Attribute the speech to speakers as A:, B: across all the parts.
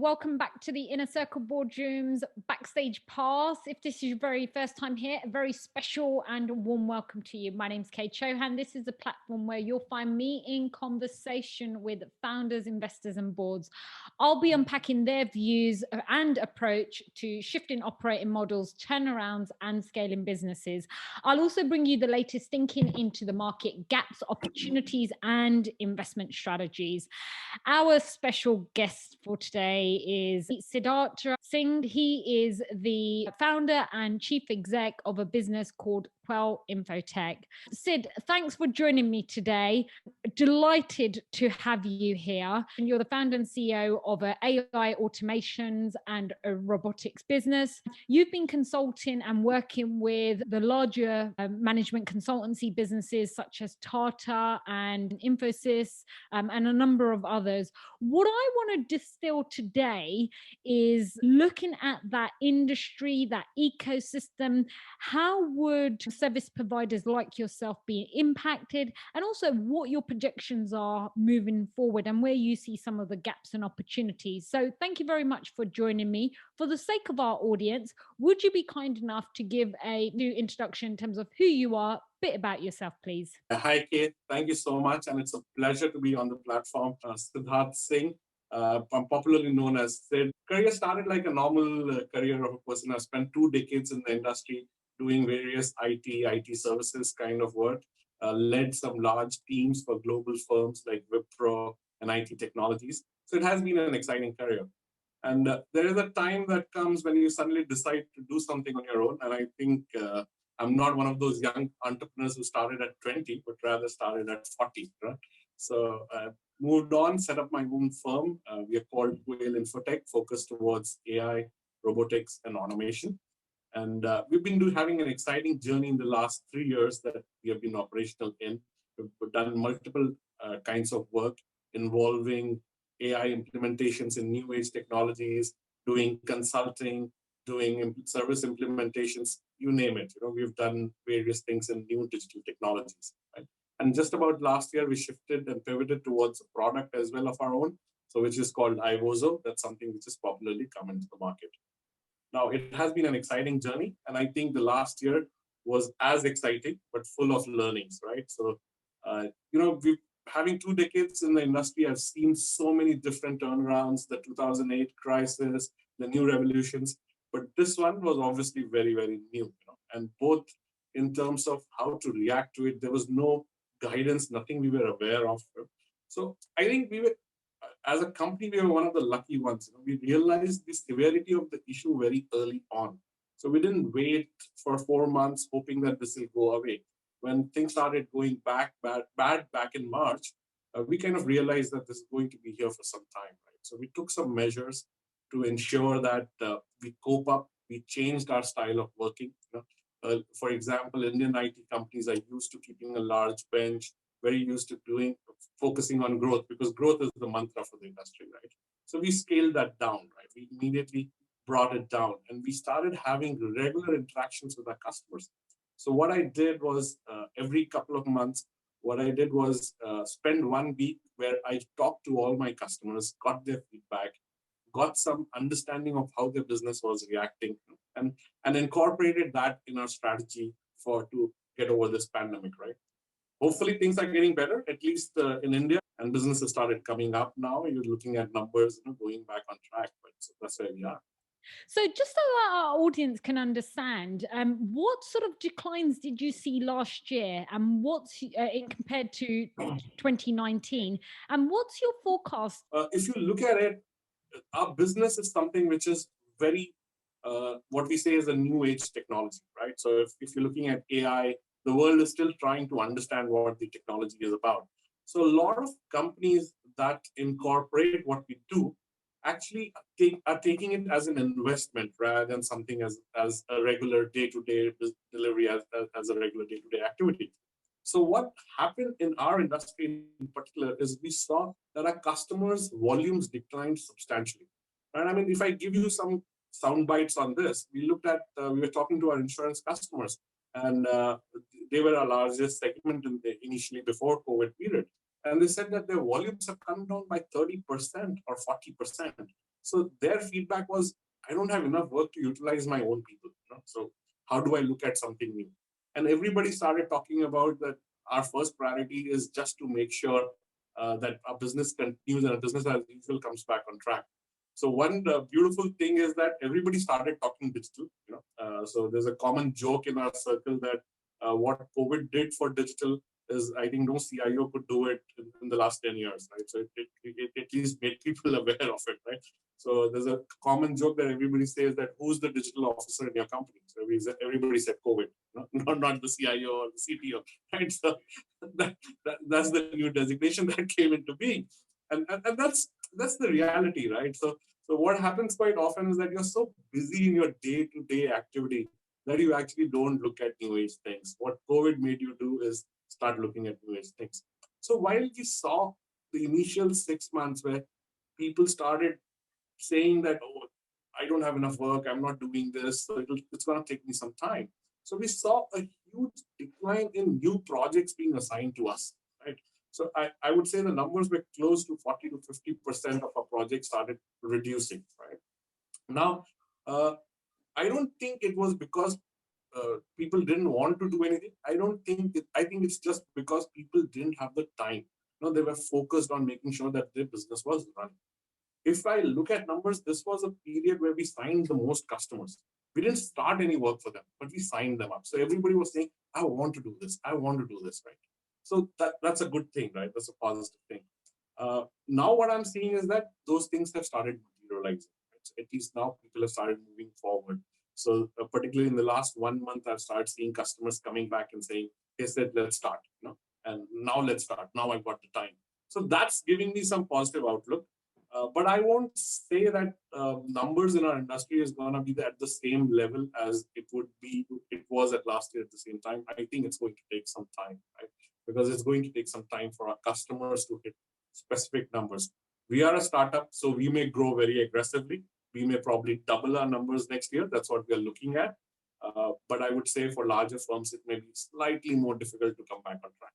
A: welcome back to the Inner Circle Boardrooms Backstage Pass. If this is your very first time here, a very special and warm welcome to you. My name's Kay Chohan. This is a platform where you'll find me in conversation with founders, investors, and boards. I'll be unpacking their views and approach to shifting operating models, turnarounds, and scaling businesses. I'll also bring you the latest thinking into the market gaps, opportunities, and investment strategies. Our special guest for today is Siddhartha Singh. He is the founder and chief exec of a business called Quell Infotech. Sid, thanks for joining me today. Delighted to have you here. You're the founder and CEO of an AI automations and a robotics business. You've been consulting and working with the larger management consultancy businesses such as Tata and Infosys and a number of others. What I want to distill today is looking at that industry, that ecosystem. How would service providers like yourself be impacted, and also what your projections are moving forward and where you see some of the gaps and opportunities. So thank you very much for joining me. For the sake of our audience, would you be kind enough to give a new introduction in terms of who you are, a bit about yourself, please?
B: Hi, Kate. Thank you so much. And it's a pleasure to be on the platform. Siddhartha Singh, I'm popularly known as Sid. Career started like a normal career of a person. I spent 2 decades in the industry doing various IT services kind of work, led some large teams for global firms like Wipro and IT Technologies. So it has been an exciting career. And there is a time that comes when you suddenly decide to do something on your own. And I think I'm not one of those young entrepreneurs who started at 20, but rather started at 40. Right? So moved on, set up my own firm. We are called Quell Infotech, focused towards AI, robotics, and automation. And we've been having an exciting journey in the last 3 years that we have been operational in. We've done multiple kinds of work involving AI implementations in new age technologies, doing consulting, doing service implementations, you name it. We've done various things in new digital technologies. Right? And just about last year, we shifted and pivoted towards a product as well of our own, so which is called Ivozo. That's something which has popularly come into the market. Now, it has been an exciting journey, and I think the last year was as exciting, but full of learnings, right? So, we've having 2 decades in the industry, I've seen so many different turnarounds, the 2008 crisis, the new revolutions, but this one was obviously very, very new, and both in terms of how to react to it, there was no guidance, nothing we were aware of. So I think we were, as a company, we were one of the lucky ones. We realized the severity of the issue very early on. So we didn't wait for 4 months hoping that this will go away. When things started going bad back in March, we kind of realized that this is going to be here for some time. Right? So we took some measures to ensure that we cope up. We changed our style of working. For example, Indian IT companies are used to keeping a large bench, very used to focusing on growth, because growth is the mantra for the industry, right? So we scaled that down, right? We immediately brought it down, and we started having regular interactions with our customers. So what I did was every couple of months, what I did was spend 1 week where I talked to all my customers, got their feedback, got some understanding of how their business was reacting, and incorporated that in our strategy to get over this pandemic, right? Hopefully things are getting better, at least in India, and businesses started coming up now. You're looking at numbers going back on track, but so that's where we are.
A: So just so our audience can understand, what sort of declines did you see last year, and what's compared to 2019, and what's your forecast?
B: If you look at it, our business is something which is very, what we say is a new age technology, right? So if you're looking at AI, the world is still trying to understand what the technology is about. So a lot of companies that incorporate what we do actually are taking it as an investment rather than something as a regular day-to-day delivery, as a regular day-to-day activity. So what happened in our industry in particular is we saw that our customers' volumes declined substantially. And I mean, if I give you some sound bites on this, we were talking to our insurance customers, and they were our largest segment initially before COVID period. And they said that their volumes have come down by 30% or 40%. So their feedback was, I don't have enough work to utilize my own people. So how do I look at something new? And everybody started talking about that our first priority is just to make sure that our business continues and our business as usual comes back on track. So one beautiful thing is that everybody started talking digital. So there's a common joke in our circle that what COVID did for digital is, I think no CIO could do it in the last 10 years, right? So it at least made people aware of it, right? So there's a common joke that everybody says that who's the digital officer in your company? So everybody said COVID, not the CIO or the CTO, right? So that's the new designation that came into being. And that's the reality, right? So what happens quite often is that you're so busy in your day-to-day activity that you actually don't look at new age things. What COVID made you do is start looking at new age things. So while we saw the initial 6 months where people started saying that, oh, I don't have enough work, I'm not doing this, so it's going to take me some time. So we saw a huge decline in new projects being assigned to us, right? So I would say the numbers were close to 40 to 50% of our projects started reducing, right? Now, I don't think it was because people didn't want to do anything. I think it's just because people didn't have the time. They were focused on making sure that their business was running. If I look at numbers, this was a period where we signed the most customers. We didn't start any work for them, but we signed them up. So everybody was saying, I want to do this. I want to do this, right? So that's a good thing, right? That's a positive thing. Now what I'm seeing is that those things have started materializing. Right? So at least now people have started moving forward. So particularly in the last 1 month, I've started seeing customers coming back and saying, they said, let's start, and now let's start. Now I've got the time. So that's giving me some positive outlook. But I won't say that numbers in our industry is going to be at the same level as it was at last year at the same time. I think it's going to take some time, right? Because it's going to take some time for our customers to hit specific numbers. We are a startup, so we may grow very aggressively. We may probably double our numbers next year. That's what we are looking at. But I would say for larger firms, it may be slightly more difficult to come back on track.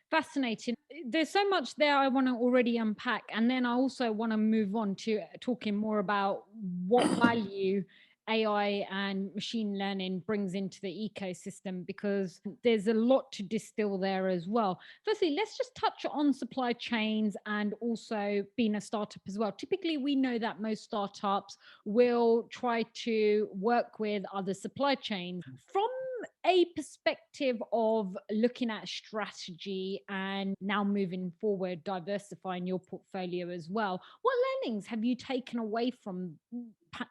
A: Fascinating. There's so much there I want to already unpack. And then I also want to move on to talking more about what value AI and machine learning brings into the ecosystem, because there's a lot to distill there as well. Firstly, let's just touch on supply chains and also being a startup as well. Typically, we know that most startups will try to work with other supply chains. From a perspective of looking at strategy and now moving forward, diversifying your portfolio as well, what learnings have you taken away from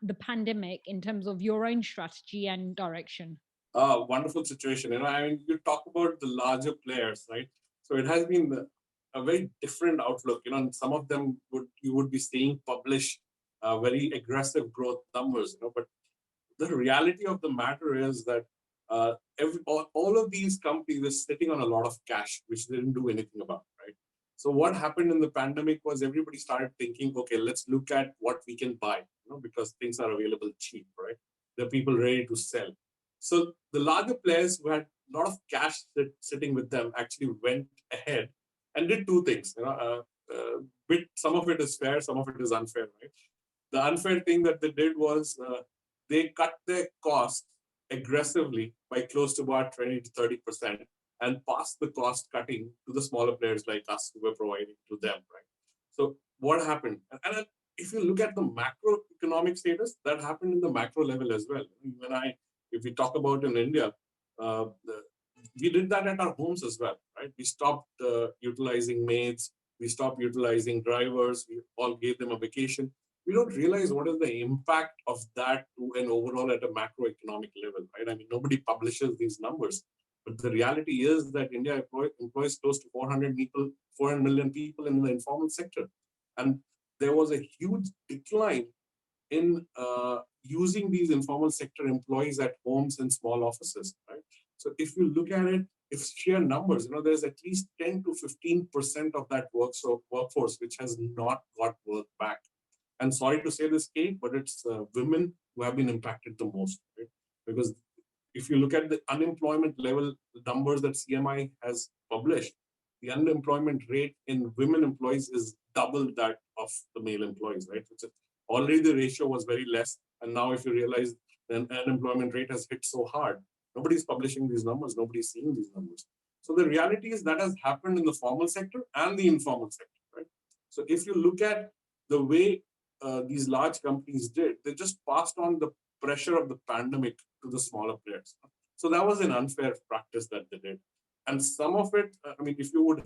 A: the pandemic in terms of your own strategy and direction?
B: Wonderful situation. I mean, you talk about the larger players, right? So it has been a very different outlook. Some of them you would be seeing publish very aggressive growth numbers. But the reality of the matter is that all of these companies are sitting on a lot of cash, which they didn't do anything about, right? So what happened in the pandemic was everybody started thinking, okay, let's look at what we can buy, because things are available cheap, right? There are people ready to sell. So the larger players who had a lot of cash sitting with them actually went ahead and did two things. Some of it is fair, some of it is unfair, right? The unfair thing that they did was they cut their costs aggressively by close to about 20 to 30% and passed the cost cutting to the smaller players like us who were providing to them, right? So what happened? And if you look at the macroeconomic status, that happened in the macro level as well. If we talk about in India, uh, we did that at our homes as well, right? We stopped utilizing maids, we stopped utilizing drivers, we all gave them a vacation. We don't realize what is the impact of that to an overall at a macroeconomic level, right? I mean, nobody publishes these numbers, but the reality is that India employs close to 400 million people in the informal sector. And there was a huge decline in using these informal sector employees at homes and small offices, right? So if you look at it, if sheer numbers, there's at least 10 to 15% of that workforce which has not got work back. And sorry to say this, Kate, but it's women who have been impacted the most, right? Because if you look at the unemployment level, the numbers that CMI has published, the unemployment rate in women employees is double that of the male employees, right? Which is, already the ratio was very less. And now if you realize the unemployment rate has hit so hard, nobody's publishing these numbers, nobody's seeing these numbers. So the reality is that has happened in the formal sector and the informal sector, right? So if you look at the way these large companies did, they just passed on the pressure of the pandemic to the smaller players. So that was an unfair practice that they did. And some of it, I mean, if you would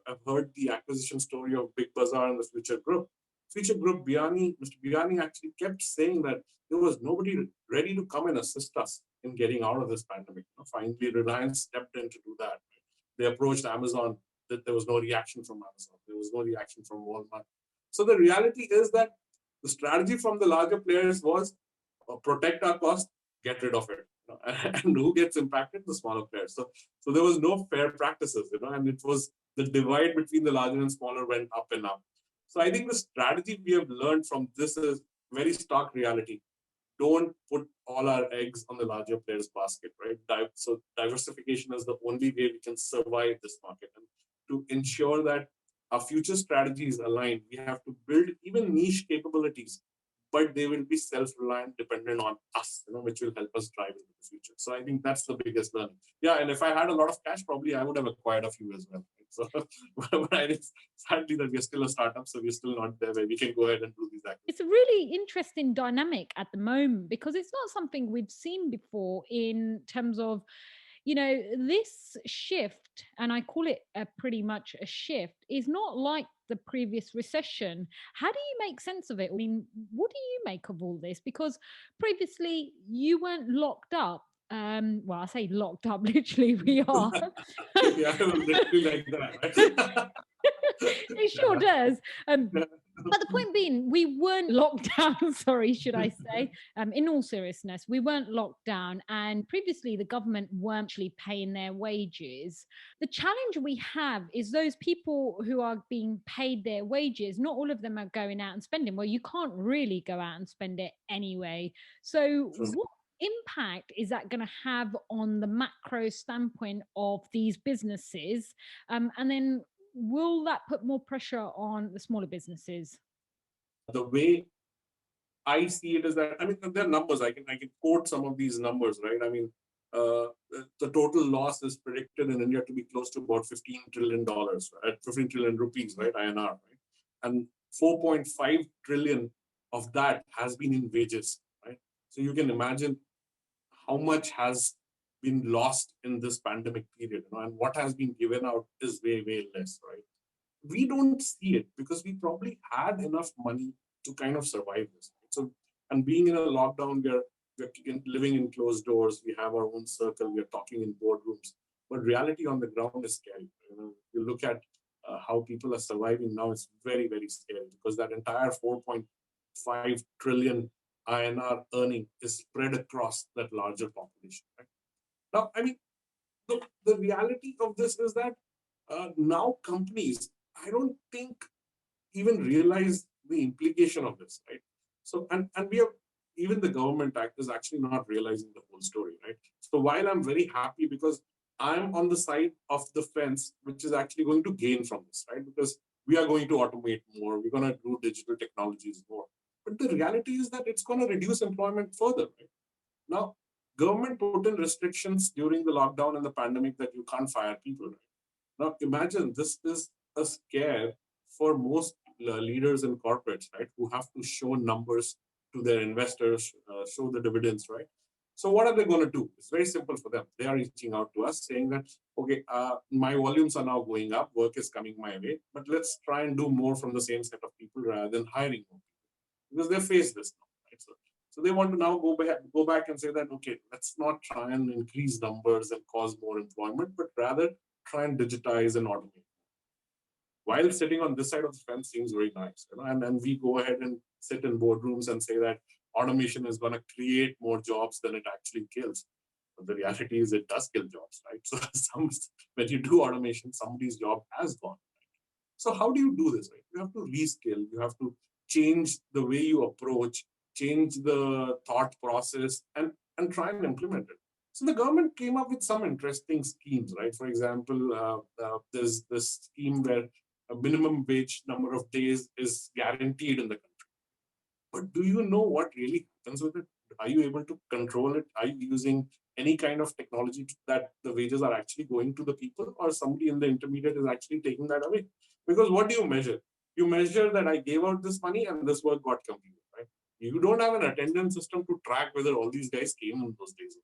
B: have heard the acquisition story of Big Bazaar and the Future Group, Mr. Biani actually kept saying that there was nobody ready to come and assist us in getting out of this pandemic. Finally, Reliance stepped in to do that. They approached Amazon, that there was no reaction from Amazon. There was no reaction from Walmart. So the reality is that the strategy from the larger players was protect our cost, get rid of it. And who gets impacted? The smaller players. So there was no fair practices, and it was the divide between the larger and smaller went up and up. So I think the strategy we have learned from this is very stark reality. Don't put all our eggs on the larger players' basket, right? So diversification is the only way we can survive this market. And to ensure that our future strategy is aligned, we have to build even niche capabilities, but they will be self-reliant, dependent on us, which will help us drive into the future. So I think that's the biggest learning. Yeah, and if I had a lot of cash, probably I would have acquired a few as well. Right? So, but I think sadly that we're still a startup, so we're still not there where we can go ahead and do these activities.
A: It's a really interesting dynamic at the moment because it's not something we've seen before in terms of, this shift, and I call it pretty much a shift, is not like the previous recession. How do you make sense of it? I mean, what do you make of all this? Because previously you weren't locked up. Well, I say locked up, literally we are.
B: Yeah, it was literally like that.
A: It sure does. But the point being, we weren't locked down, sorry, should I say, in all seriousness, we weren't locked down. And previously, the government weren't actually paying their wages. The challenge we have is those people who are being paid their wages, not all of them are going out and spending. Well, you can't really go out and spend it anyway. So, what impact is that going to have on the macro standpoint of these businesses? And then will that put more pressure on the smaller businesses?
B: The way I see it is that, I mean, there are numbers. I can quote some of these numbers, right? I mean, the total loss is predicted in India to be close to about $15 trillion, right? 15 trillion rupees, right? INR, right? And 4.5 trillion of that has been in wages, right? So you can imagine how much has been lost in this pandemic period, and what has been given out is way, way less, right? We don't see it because we probably had enough money to kind of survive this. So, and being in a lockdown, we're living in closed doors, we have our own circle, we're talking in boardrooms, but reality on the ground is scary. You look at how people are surviving now, it's very, very scary because that entire 4.5 trillion INR earning is spread across that larger population. Right? Now, I mean, the reality of this is that now companies, I don't think, even realize the implication of this, right? So, and we have, even the government act is actually not realizing the whole story, right? So while I'm very happy because I'm on the side of the fence, which is actually going to gain from this, right? Because we are going to automate more, we're going to do digital technologies more. But the reality is that it's going to reduce employment further, right? Now, government put in restrictions during the lockdown and the pandemic that you can't fire people, right? Now, imagine this is a scare for most leaders in corporates, right, who have to show numbers to their investors, show the dividends, right? So what are they going to do? It's very simple for them. They are reaching out to us saying that, okay, my volumes are now going up, work is coming my way, but let's try and do more from the same set of people rather than hiring more people because they face this now, right? So they want to now go back and say that, okay, let's not try and increase numbers and cause more employment, but rather try and digitize and automate. While sitting on this side of the fence seems very nice, and then we go ahead and sit in boardrooms and say that automation is going to create more jobs than it actually kills. But the reality is it does kill jobs, right? So when you do automation, somebody's job has gone. So how do you do this, right? You have to reskill, you have to change the way you approach, change the thought process, and try and implement it. So the government came up with some interesting schemes, right? For example, there's this scheme where a minimum wage number of days is guaranteed in the country. But do you know what really happens with it? Are you able to control it? Are you using any kind of technology that the wages are actually going to the people, or somebody in the intermediate is actually taking that away? Because what do you measure? You measure that I gave out this money and this work got completed, right? You don't have an attendance system to track whether all these guys came on those days.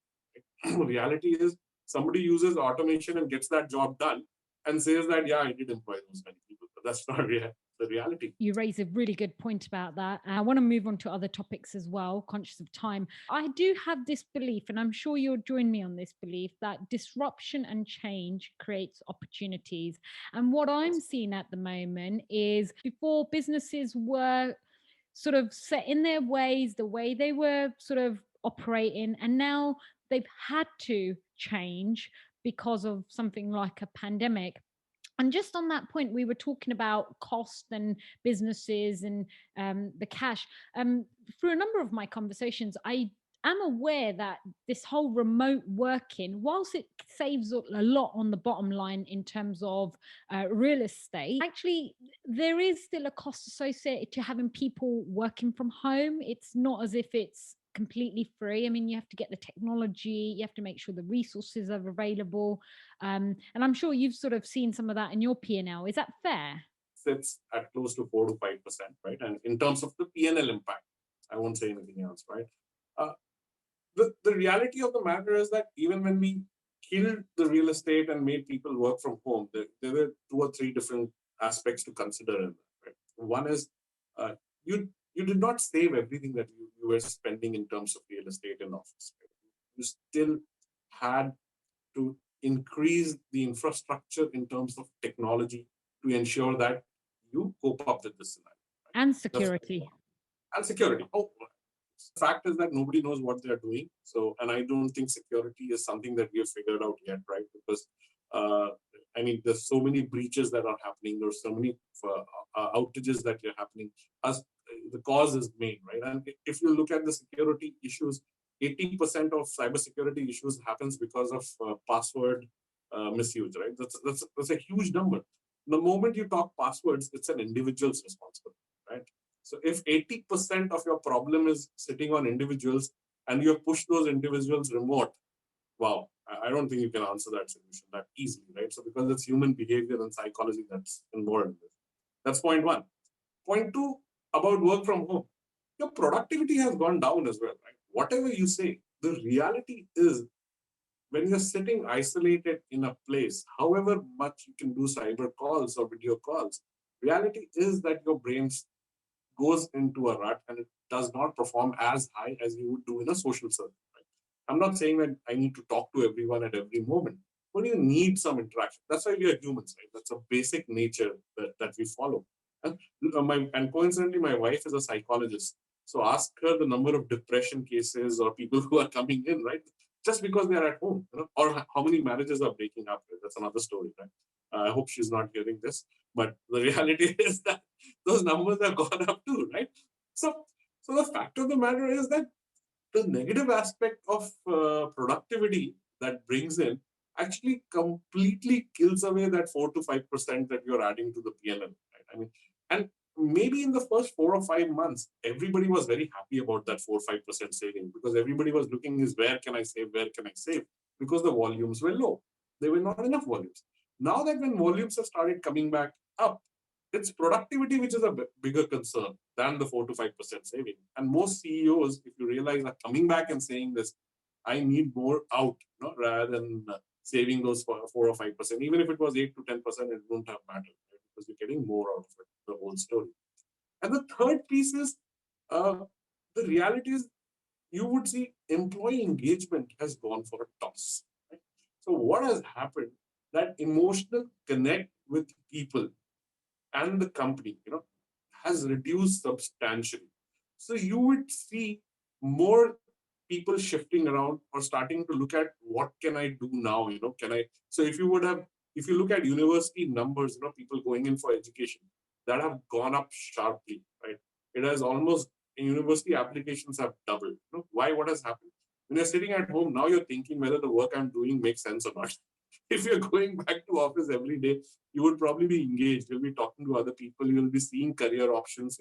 B: Right? Reality is somebody uses automation and gets that job done and says that, yeah, I did employ those many people. But that's not the reality.
A: You raise a really good point about that. And I want to move on to other topics as well, conscious of time. I do have this belief, and I'm sure you'll join me on this belief, that disruption and change creates opportunities. And what I'm seeing at the moment is before businesses were sort of set in their ways, the way they were sort of operating, and now they've had to change because of something like a pandemic. And just on that point, we were talking about cost and businesses and the cash. Through a number of my conversations, I am aware that this whole remote working, whilst it saves a lot on the bottom line in terms of real estate, actually, there is still a cost associated to having people working from home. It's not as if it's completely free. I mean, you have to get the technology, you have to make sure the resources are available. And I'm sure you've sort of seen some of that in your P&L. Is that fair?
B: Sits at close to 4 to 5%, right? And in terms of the P&L impact, I won't say anything else, right? Uh, the reality of the matter is that even when we killed the real estate and made people work from home, there were 2 or 3 different aspects to consider in that. Right? One is uh, you did not save everything that you were spending in terms of real estate and office. Right? You still had to increase the infrastructure in terms of technology to ensure that you cope up with this scenario.
A: Right? And security.
B: And security. Oh, the fact is that nobody knows what they're doing. So, and I don't think security is something that we have figured out yet, right? Because, I mean, there's so many breaches that are happening. There's so many outages that are happening. As the cause is main, right? And if you look at the security issues, 80% of cybersecurity issues happens because of password misuse, right? That's a huge number. The moment you talk passwords, it's an individual's responsibility, right? So if 80% of your problem is sitting on individuals and you have pushed those individuals remote, wow, I don't think you can answer that solution that easily, right? So because it's human behavior and psychology that's involved in this. That's point one. Point two, about work from home. Your productivity has gone down as well, right? Whatever you say, the reality is when you're sitting isolated in a place, however much you can do cyber calls or video calls, reality is that your brain goes into a rut and it does not perform as high as you would do in a social circle. Right? I'm not saying that I need to talk to everyone at every moment, but you need some interaction. That's why we are humans, right? That's a basic nature that we follow. And coincidentally, my wife is a psychologist. So ask her the number of depression cases or people who are coming in, right? Just because they are at home, or how many marriages are breaking up. That's another story, right? I hope she's not hearing this, but the reality is that those numbers have gone up too, right? So the fact of the matter is that the negative aspect of productivity that brings in actually completely kills away that 4 to 5% that you're adding to the PLN. Right? I mean, and maybe in the first 4 or 5 months, everybody was very happy about that 4 or 5% saving because everybody was looking is where can I save, where can I save? Because the volumes were low. There were not enough volumes. Now that when volumes have started coming back up, it's productivity which is a bigger concern than the 4 to 5% saving. And most CEOs, if you realize, are coming back and saying this, I need more out, rather than saving those 4 or 5%. Even if it was 8 to 10%, it wouldn't have mattered, right? Because you're getting more out of it, the whole story. And the third piece is the reality is you would see employee engagement has gone for a toss. Right? So what has happened? That emotional connect with people and the company, has reduced substantially. So you would see more people shifting around or starting to look at what can I do now, can I, so if you look at university numbers, people going in for education that have gone up sharply, right? It has almost, university applications have doubled. Why? What has happened? When you're sitting at home, now you're thinking whether the work I'm doing makes sense or not. If you're going back to office every day, you would probably be engaged. You'll be talking to other people. You'll be seeing career options,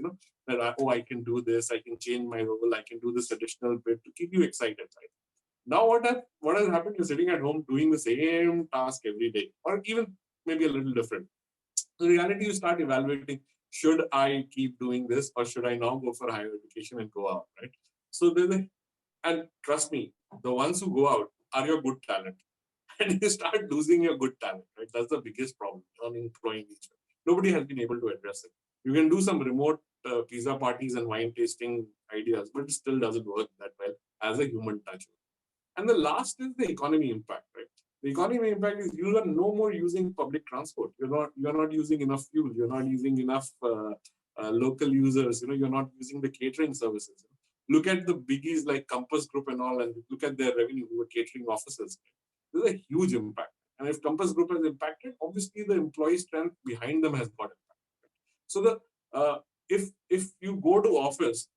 B: that, I can do this. I can change my role. I can do this additional bit to keep you excited, right? Now, what has happened? You're sitting at home doing the same task every day, or even maybe a little different. In reality, you start evaluating, should I keep doing this, or should I now go for higher education and go out, right? So and trust me, the ones who go out are your good talent. And you start losing your good talent, right? That's the biggest problem on employing nature. Nobody has been able to address it. You can do some remote pizza parties and wine tasting ideas, but it still doesn't work that well as a human touch. And the last is the economy impact, right? The economy impact is you are no more using public transport. You're not using enough fuel. You're not using enough local users. You're not using the catering services. Look at the biggies like Compass Group and all, and look at their revenue who are catering offices. There's a huge impact. And if Compass Group has impacted, obviously the employee strength behind them has got impacted. So if you go to office,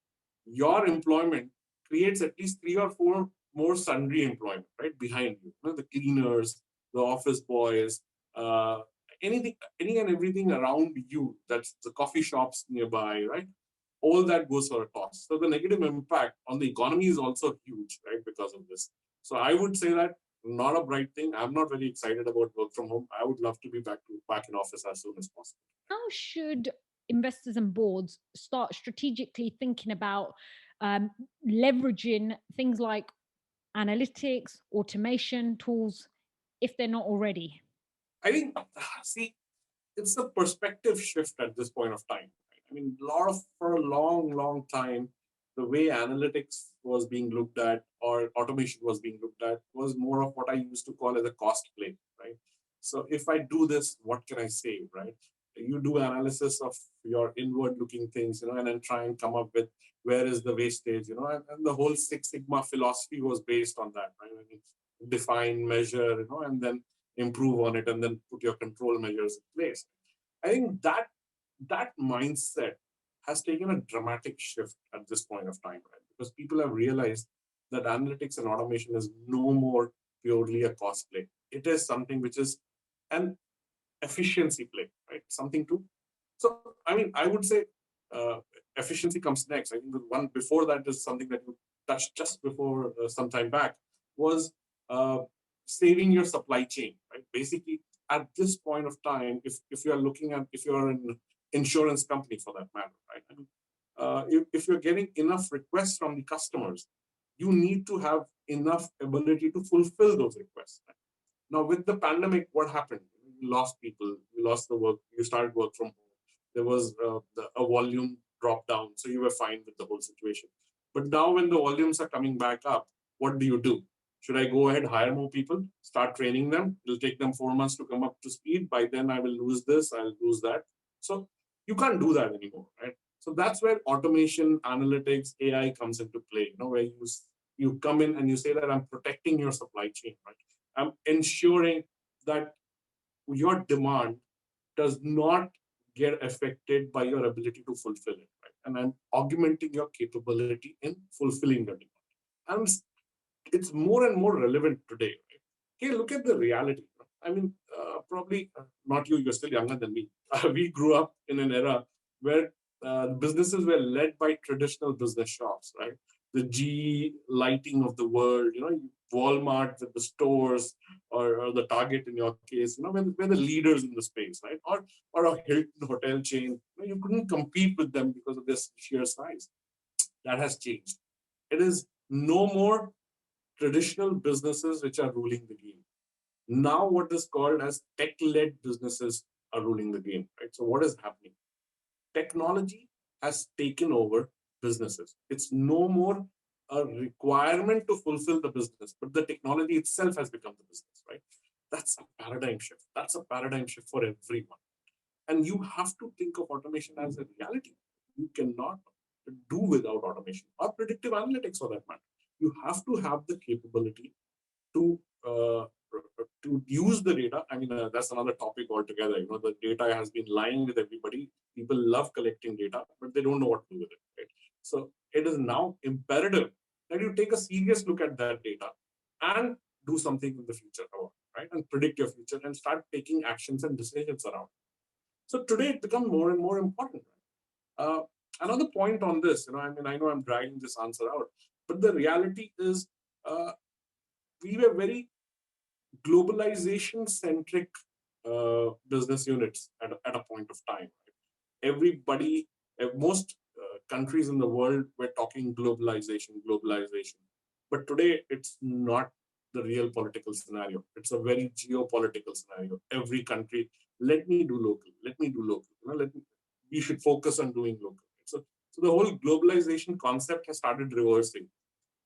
B: your employment creates at least 3 or 4 more sundry employment, right, behind you. The cleaners, the office boys, anything, any and everything around you. That's the coffee shops nearby, right? All that goes for a toss. So the negative impact on the economy is also huge, right, because of this. So I would say that not a bright thing. I'm not very excited about work from home. I would love to be back in office as soon as possible.
A: How should investors and boards start strategically thinking about leveraging things like analytics, automation tools, if they're not already?
B: I think, see, it's a perspective shift at this point of time. Right? I mean, for a long, long time, the way analytics was being looked at or automation was being looked at was more of what I used to call as a cost play, right? So if I do this, what can I save, right? You do analysis of your inward looking things, and then try and come up with where is the wastage, and the whole Six Sigma philosophy was based on that, right? I mean, define, measure, and then improve on it, and then put your control measures in place. I think that mindset has taken a dramatic shift at this point of time, right? Because people have realized that analytics and automation is no more purely a cost play. It is something which is an efficiency play, right? Something to. So, I mean, I would say efficiency comes next. I think the one before that is something that you touched just before some time back was uh, saving your supply chain, right? Basically, at this point of time, if you are looking at, if you're an insurance company for that matter, right? I mean, if you're getting enough requests from the customers, you need to have enough ability to fulfill those requests. Right? Now, with the pandemic, what happened? You lost people, you lost the work, you started work from home. There was a volume drop down, so you were fine with the whole situation. But now, when the volumes are coming back up, what do you do? Should I go ahead, hire more people, start training them? It'll take them 4 months to come up to speed. By then, I will lose this, I'll lose that. So you can't do that anymore, right? So that's where automation, analytics, AI comes into play. Where you come in and you say that I'm protecting your supply chain, right? I'm ensuring that your demand does not get affected by your ability to fulfill it, right? And I'm augmenting your capability in fulfilling the demand. And it's more and more relevant today, right? Okay, look at the reality. I mean, probably not you, you're still younger than me. We grew up in an era where businesses were led by traditional business shops, right? The GE lighting of the world, Walmart with the stores, or the Target in your case, we're the leaders in the space, right? Or a Hilton hotel chain. You couldn't compete with them because of their sheer size. That has changed. It is no more traditional businesses which are ruling the game. Now, what is called as tech-led businesses are ruling the game, right? So, what is happening? Technology has taken over businesses. It's no more a requirement to fulfill the business, but the technology itself has become the business, right? That's a paradigm shift. That's a paradigm shift for everyone. And you have to think of automation as a reality. You cannot do without automation or predictive analytics for that matter. You have to have the capability to uh, to use the data. I mean, that's another topic altogether. The data has been lying with everybody. People love collecting data, but they don't know what to do with it. Right? So it is now imperative that you take a serious look at that data and do something in the future about it. right? And predict your future and start taking actions and decisions around. So today it becomes more and more important. Uh, Another point on this, I mean, I know I'm dragging this answer out, but the reality is we were very globalization centric business units at a point of time. Everybody, most countries in the world were talking globalization. But today, it's not the real political scenario. It's a very geopolitical scenario. Every country, let me do local, let me do local. We should focus on doing local. So the whole globalization concept has started reversing.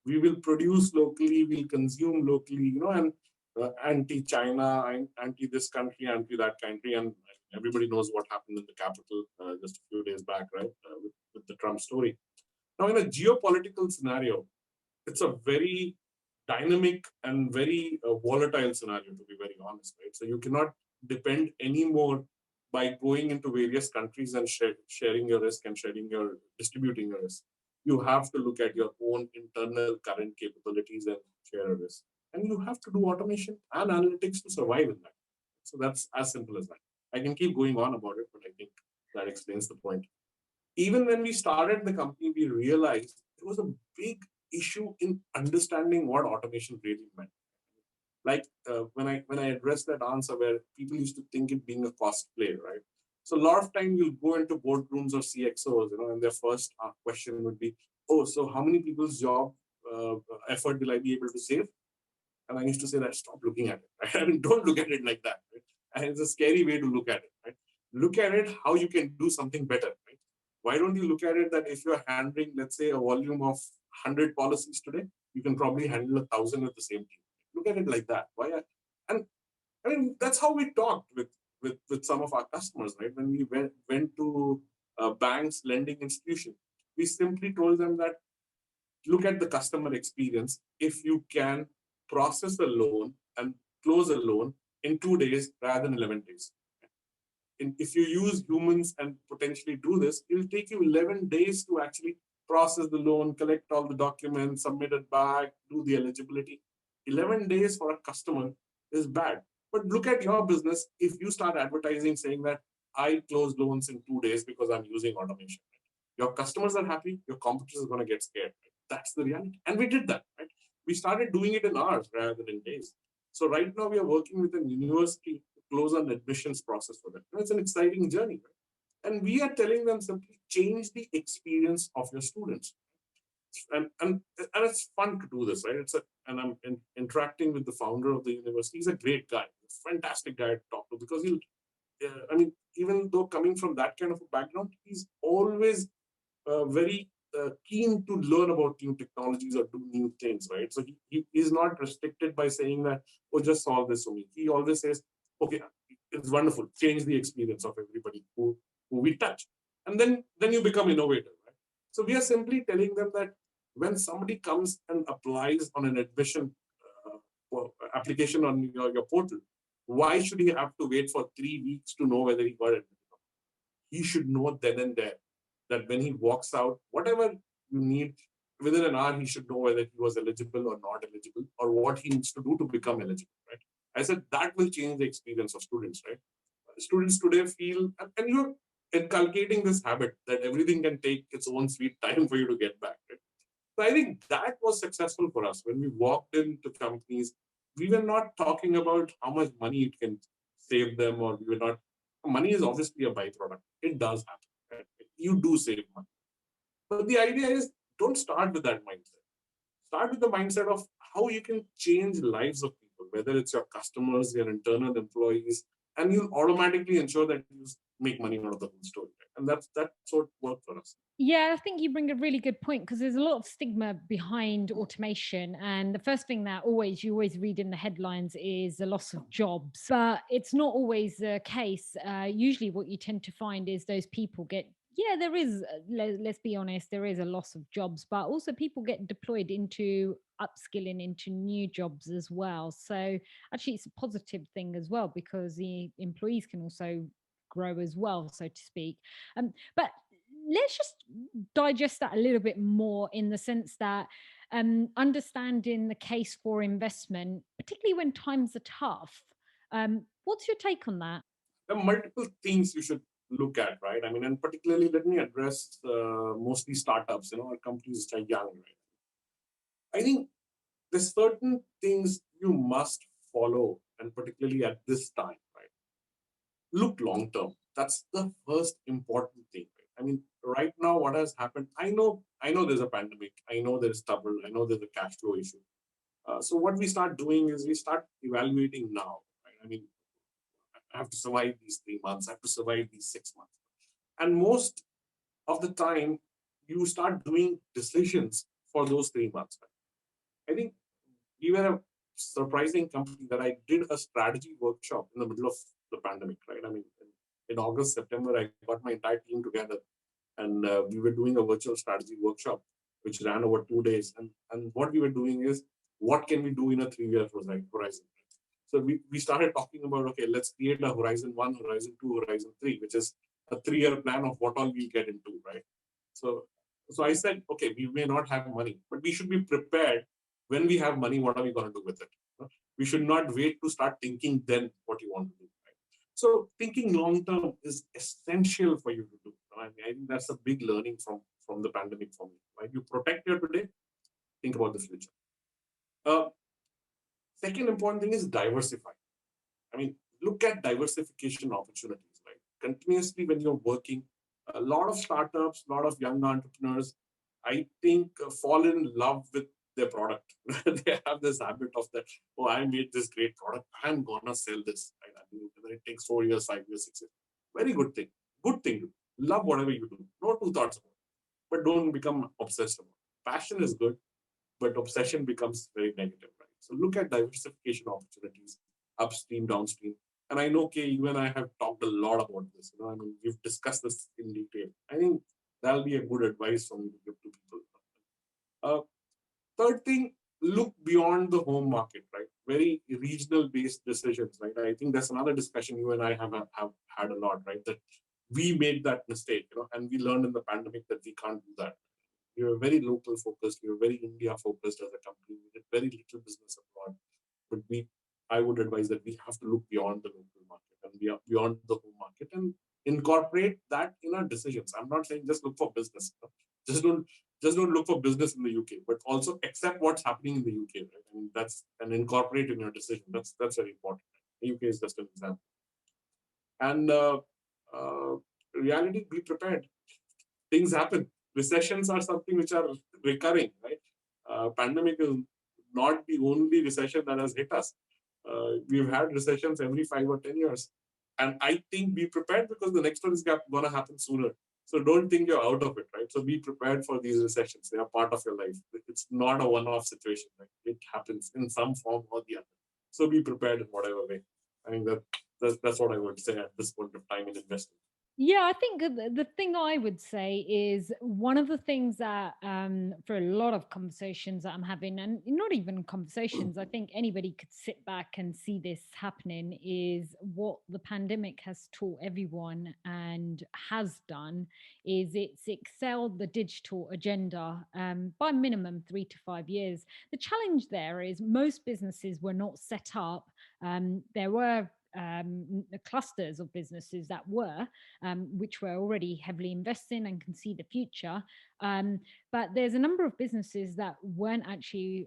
B: We will produce locally, we'll consume locally, and anti-China, anti this country, anti that country, and everybody knows what happened in the capital just a few days back, right, with the Trump story. Now, in a geopolitical scenario, it's a very dynamic and very volatile scenario, to be very honest, right? So you cannot depend anymore by going into various countries and sharing your risk and distributing your risk. You have to look at your own internal current capabilities and share a risk. And you have to do automation and analytics to survive in that. So that's as simple as that. I can keep going on about it, but I think that explains the point. Even when we started the company, we realized there was a big issue in understanding what automation really meant. Like when I addressed that answer, where people used to think it being a cost play, right? So a lot of time you'll go into boardrooms or CXOs, and their first question would be, "Oh, so how many people's job effort will I be able to save?" And I used to say that stop looking at it. Right? I mean, don't look at it like that. Right? And it's a scary way to look at it. Right? Look at it how you can do something better. Right? Why don't you look at it that if you're handling, let's say, a volume of 100 policies today, you can probably handle 1,000 with the same team. Look at it like that. And I mean, that's how we talked with some of our customers, right? When we went to banks, lending institutions, we simply told them that look at the customer experience. If you can process a loan and close a loan in 2 days rather than 11 days. And if you use humans and potentially do this, it'll take you 11 days to actually process the loan, collect all the documents, submit it back, do the eligibility. 11 days for a customer is bad. But look at your business. If you start advertising saying that I close loans in 2 days because I'm using automation, your customers are happy, your competitors are going to get scared. Right? That's the reality. And we did that. Right? We started doing it in hours rather than in days. So right now we are working with a university to close an admissions process for them. And it's an exciting journey. Right? And we are telling them simply change the experience of your students. And it's fun to do this, right? And I'm interacting with the founder of the university. He's a great guy, a fantastic guy to talk to because I mean, even though coming from that kind of a background, he's always very keen to learn about new technologies or do new things, right? So he is not restricted by saying that, oh, just solve this for me. He always says, okay, it's wonderful, change the experience of everybody who we touch. And then you become innovative, right? So we are simply telling them that when somebody comes and applies on an admission application on your portal, why should he have to wait for 3 weeks to know whether he got admitted? He should know then and there that when he walks out, whatever you need, within an hour, he should know whether he was eligible or not eligible, or what he needs to do to become eligible, right? I said that will change the experience of students, right? Students today feel, and you're inculcating this habit that everything can take its own sweet time for you to get back, right? So I think that was successful for us. When we walked into companies, we were not talking about how much money it can save them, or we were not. Money is obviously a byproduct. It does happen. Right? You do save money. But the idea is don't start with that mindset. Start with the mindset of how you can change lives of people, whether it's your customers, your internal employees, and you'll automatically ensure that you make money out of the whole story. Right? And that's what worked for us.
A: Yeah, I think you bring a really good point because there's a lot of stigma behind automation. And the first thing that you always read in the headlines is the loss of jobs. But it's not always the case. Usually, what you tend to find is those people get, yeah, there is, let's be honest, there is a loss of jobs, but also people get deployed into upskilling into new jobs as well. So actually, it's a positive thing as well because the employees can also grow as well, so to speak. But let's just digest that a little bit more in the sense that understanding the case for investment, particularly when times are tough. What's your take on that?
B: There are multiple things you should look at, right? I mean, and particularly let me address mostly startups, or companies which are young, right? I think there's certain things you must follow, and particularly at this time, right? Look long term. That's the first important thing. Right? I mean, right now, what has happened? I know there's a pandemic. I know there's trouble. I know there's a cash flow issue. So what we start doing is we start evaluating now. Right? I mean, I have to survive these 3 months. I have to survive these 6 months. And most of the time, you start doing decisions for those 3 months. Right? I think we were a surprising company that I did a strategy workshop in the middle of the pandemic, right? I mean, in August, September, I got my entire team together and we were doing a virtual strategy workshop, which ran over 2 days. And what we were doing is, what can we do in a 3 year horizon? So we started talking about, okay, let's create a horizon 1, horizon 2, horizon 3, which is a 3 year plan of what all we'll get into, right? So, so I said, okay, we may not have money, but we should be prepared. When we have money, what are we going to do with it? We should not wait to start thinking then what you want to do. Right? So thinking long term is essential for you to do. I think that's a big learning from the pandemic for me. Right? You protect your today, think about the future. Uh, Second important thing is diversify. I mean, look at diversification opportunities, right? Continuously when you're working, a lot of startups, a lot of young entrepreneurs, I think fall in love with their product. They have this habit of that, oh, I made this great product, I'm gonna sell this. Right? I mean, whether it takes 4 years, 5 years, 6 years. Very good thing. Good thing to do. Love whatever you do. No two thoughts about it. But don't become obsessed about it. Passion is good, but obsession becomes very negative, right? So look at diversification opportunities, upstream, downstream. And I know, Kay, you and I have talked a lot about this. I mean, we've discussed this in detail. I think that'll be a good advice for me to give to people. Uh, Third thing, look beyond the home market, right? Very regional based decisions, right? I think that's another discussion you and I have had a lot, right? That we made that mistake, and we learned in the pandemic that we can't do that. We were very local focused. We were very India focused as a company. We did very little business abroad. But I would advise that we have to look beyond the local market and beyond the home market and incorporate that in our decisions. I'm not saying just look for business. Just don't just don't look for business in the UK, but also accept what's happening in the UK. Right? I mean, that's and incorporate in your decision. That's very important. The UK is just an example. And uh, reality, be prepared. Things happen. Recessions are something which are recurring, right? Pandemic is not the only recession that has hit us. We've had recessions every 5 or 10 years, and I think be prepared because the next one is going to happen sooner. So don't think you're out of it, right? So be prepared for these recessions. They are part of your life. It's not a one-off situation. Right? It happens in some form or the other. So be prepared in whatever way. I think that's what I would say at this point of time in investing.
A: Yeah, I think the thing I would say is one of the things that, for a lot of conversations that I'm having, and not even conversations, I think anybody could sit back and see this happening, is what the pandemic has taught everyone and has done is it's excelled the digital agenda by minimum 3 to 5 years. The challenge there is most businesses were not set up. There were clusters of businesses that were, which we're already heavily investing and can see the future. But there's a number of businesses that weren't actually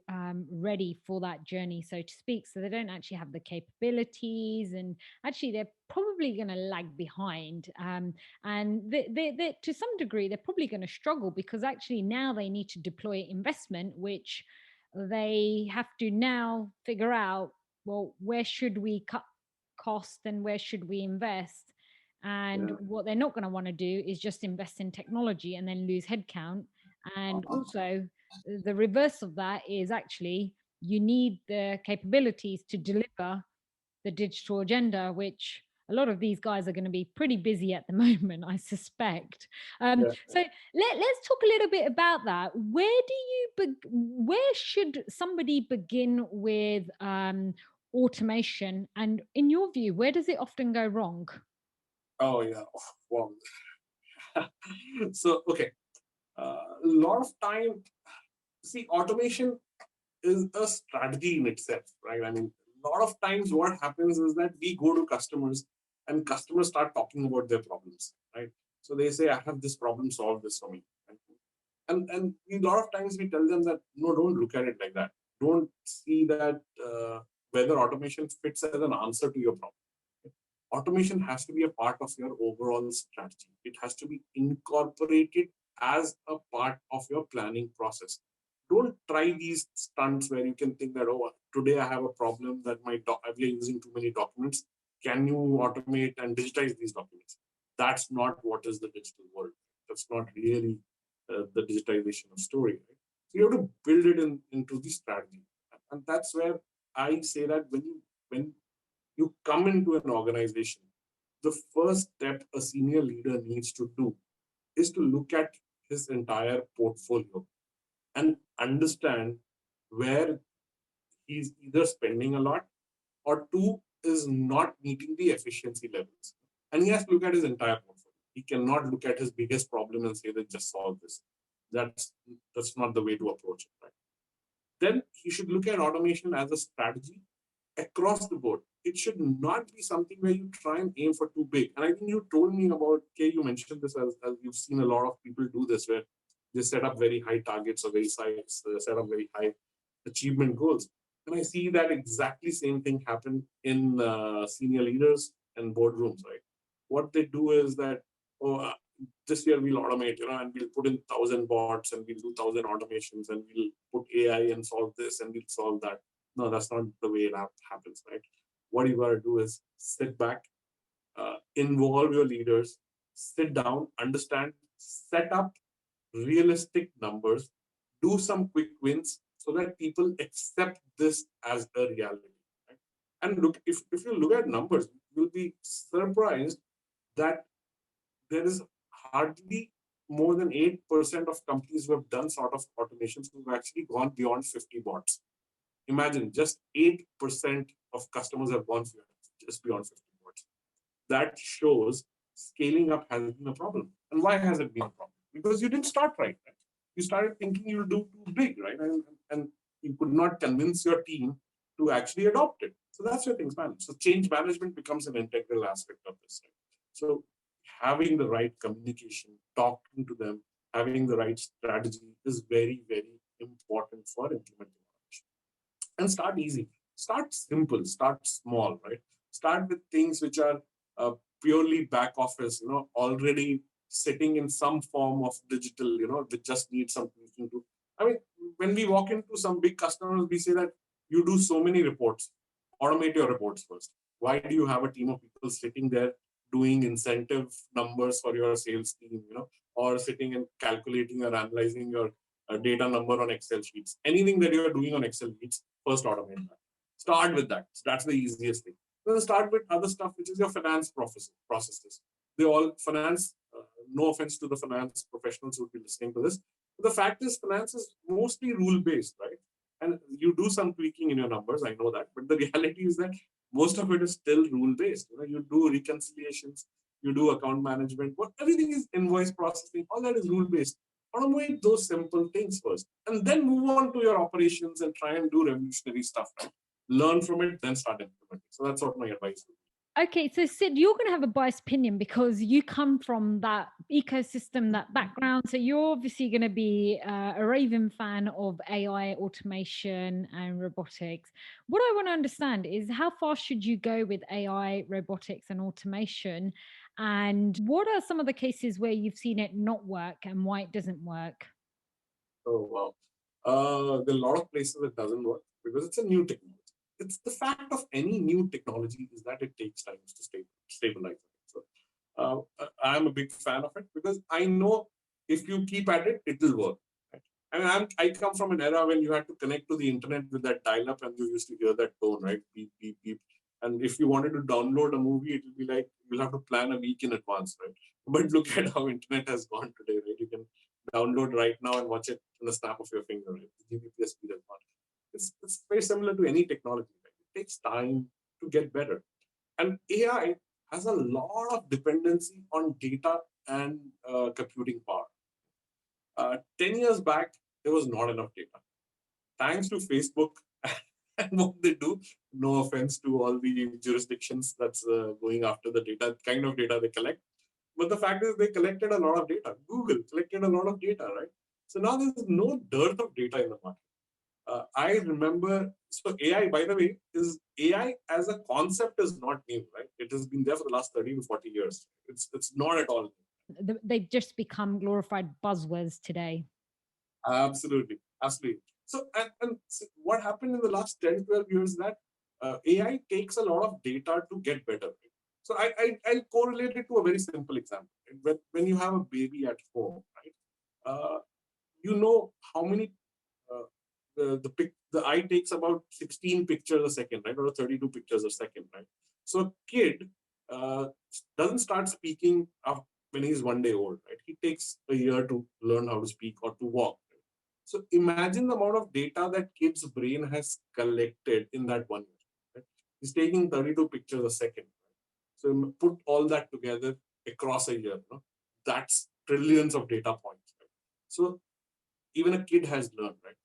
A: ready for that journey, so to speak. So they don't actually have the capabilities, and actually they're probably going to lag behind. And to some degree, they're probably going to struggle because actually now they need to deploy investment, which they have to now figure out, well, where should we cut cost and where should we invest? And
B: Yeah.
A: what they're not going to want to do is just invest in technology and then lose headcount. And also, the reverse of that is actually you need the capabilities to deliver the digital agenda, which a lot of these guys are going to be pretty busy at the moment, I suspect.
B: Yeah.
A: So let's talk a little bit about that. Where should somebody begin with automation? And in your view, where does it often go wrong?
B: Oh yeah. Wow. So, okay, a lot of time, see, automation is a strategy in itself, right? I mean, a lot of times what happens is that we go to customers and customers start talking about their problems, right? So they say, I have this problem, solve this for me. And a lot of times we tell them that, no, don't look at it like that. Don't see that whether automation fits as an answer to your problem. Automation has to be a part of your overall strategy. It has to be incorporated as a part of your planning process. Don't try these stunts where you can think that, oh, today I have a problem that we are using too many documents. Can you automate and digitize these documents? That's not what is the digital world. That's not really the digitization of story. Right? So you have to build it into the strategy, and that's where I say that when you come into an organization, the first step a senior leader needs to do is to look at his entire portfolio and understand where he's either spending a lot or two is not meeting the efficiency levels. And he has to look at his entire portfolio. He cannot look at his biggest problem and say that just solve this. That's not the way to approach it, right? Then he should look at automation as a strategy across the board. It should not be something where you try and aim for too big. And I think you told me about, Kay, you mentioned this as you've seen a lot of people do this, where they set up very high targets or set up very high achievement goals. And I see that exactly same thing happen in senior leaders and boardrooms, right? What they do is that, oh, this year we'll automate, and we'll put in 1,000 bots and we'll do 1,000 automations and we'll put AI and solve this and we'll solve that. No, that's not the way it happens, right? What you got to do is sit back, involve your leaders, sit down, understand, set up realistic numbers, do some quick wins so that people accept this as a reality. Right? And look, if you look at numbers, you'll be surprised that there is hardly more than 8% of companies who have done sort of automations who've actually gone beyond 50 bots. Imagine just 8% of customers have gone just beyond 50 bots. That shows scaling up has been a problem. And why has it been a problem? Because you didn't start right. You started thinking you'll do too big, right? And you could not convince your team to actually adopt it. So that's where things manage. So change management becomes an integral aspect of this. Right? So having the right communication, talking to them, having the right strategy is very, very important for implementing automation. And start easy, start simple, start small, right? Start with things which are purely back office, already sitting in some form of digital, which just need some tweaking to. I mean, when we walk into some big customers, we say that you do so many reports, automate your reports first. Why do you have a team of people sitting there doing incentive numbers for your sales team, or sitting and calculating or analyzing your data number on Excel sheets? Anything that you're doing on Excel sheets, first automate that. Start with that. So that's the easiest thing. Then start with other stuff, which is your finance processes. They all finance. No offense to the finance professionals who would be listening to this. But the fact is, finance is mostly rule based, right? And you do some tweaking in your numbers. I know that, but the reality is that most of it is still rule based. You do reconciliations, you do account management. Everything is invoice processing. All that is rule based. Automate those simple things first, and then move on to your operations and try and do revolutionary stuff. Right? Learn from it, then start implementing. So that's what my advice would be.
A: Okay, so Sid, you're going to have a biased opinion because you come from that ecosystem, that background. So you're obviously going to be a raving fan of AI, automation, and robotics. What I want to understand is how far should you go with AI, robotics, and automation? And what are some of the cases where you've seen it not work and why it doesn't work?
B: Oh, wow. There are a lot of places it doesn't work because it's a new technology. It's the fact of any new technology is that it takes time to stabilize it. So I'm a big fan of it because I know if you keep at it, it will work. Right? I mean, I come from an era when you had to connect to the internet with that dial-up and you used to hear that tone, right? Beep, beep, beep. And if you wanted to download a movie, it will be like, you'll have to plan a week in advance, right? But look at how internet has gone today, right? You can download right now and watch it in the snap of your finger, right? The Gbps speed has gone. It's very similar to any technology. Right? It takes time to get better. And AI has a lot of dependency on data and computing power. 10 years back, there was not enough data. Thanks to Facebook and what they do, no offense to all the jurisdictions that's going after the data, kind of data they collect. But the fact is, they collected a lot of data. Google collected a lot of data, right? So now there's no dearth of data in the market. I remember, so AI, by the way, is AI as a concept is not new, right? It has been there for the last 30 to 40 years. It's not at all new.
A: They've just become glorified buzzwords today.
B: Absolutely. Absolutely. So, and what happened in the last 10, 12 years that AI takes a lot of data to get better. Right? So I'll correlate it to a very simple example. Right? When you have a baby at home, right? You know how many uh, the eye takes about 16 pictures a second, right, or 32 pictures a second, right? So a kid uh, doesn't start speaking when he's 1 day old, right? He takes a year to learn how to speak or to walk. Right? So imagine the amount of data that kid's brain has collected in that 1 year. Right? He's taking 32 pictures a second. Right? So put all that together across a year. No? That's trillions of data points. Right? So even a kid has learned, right?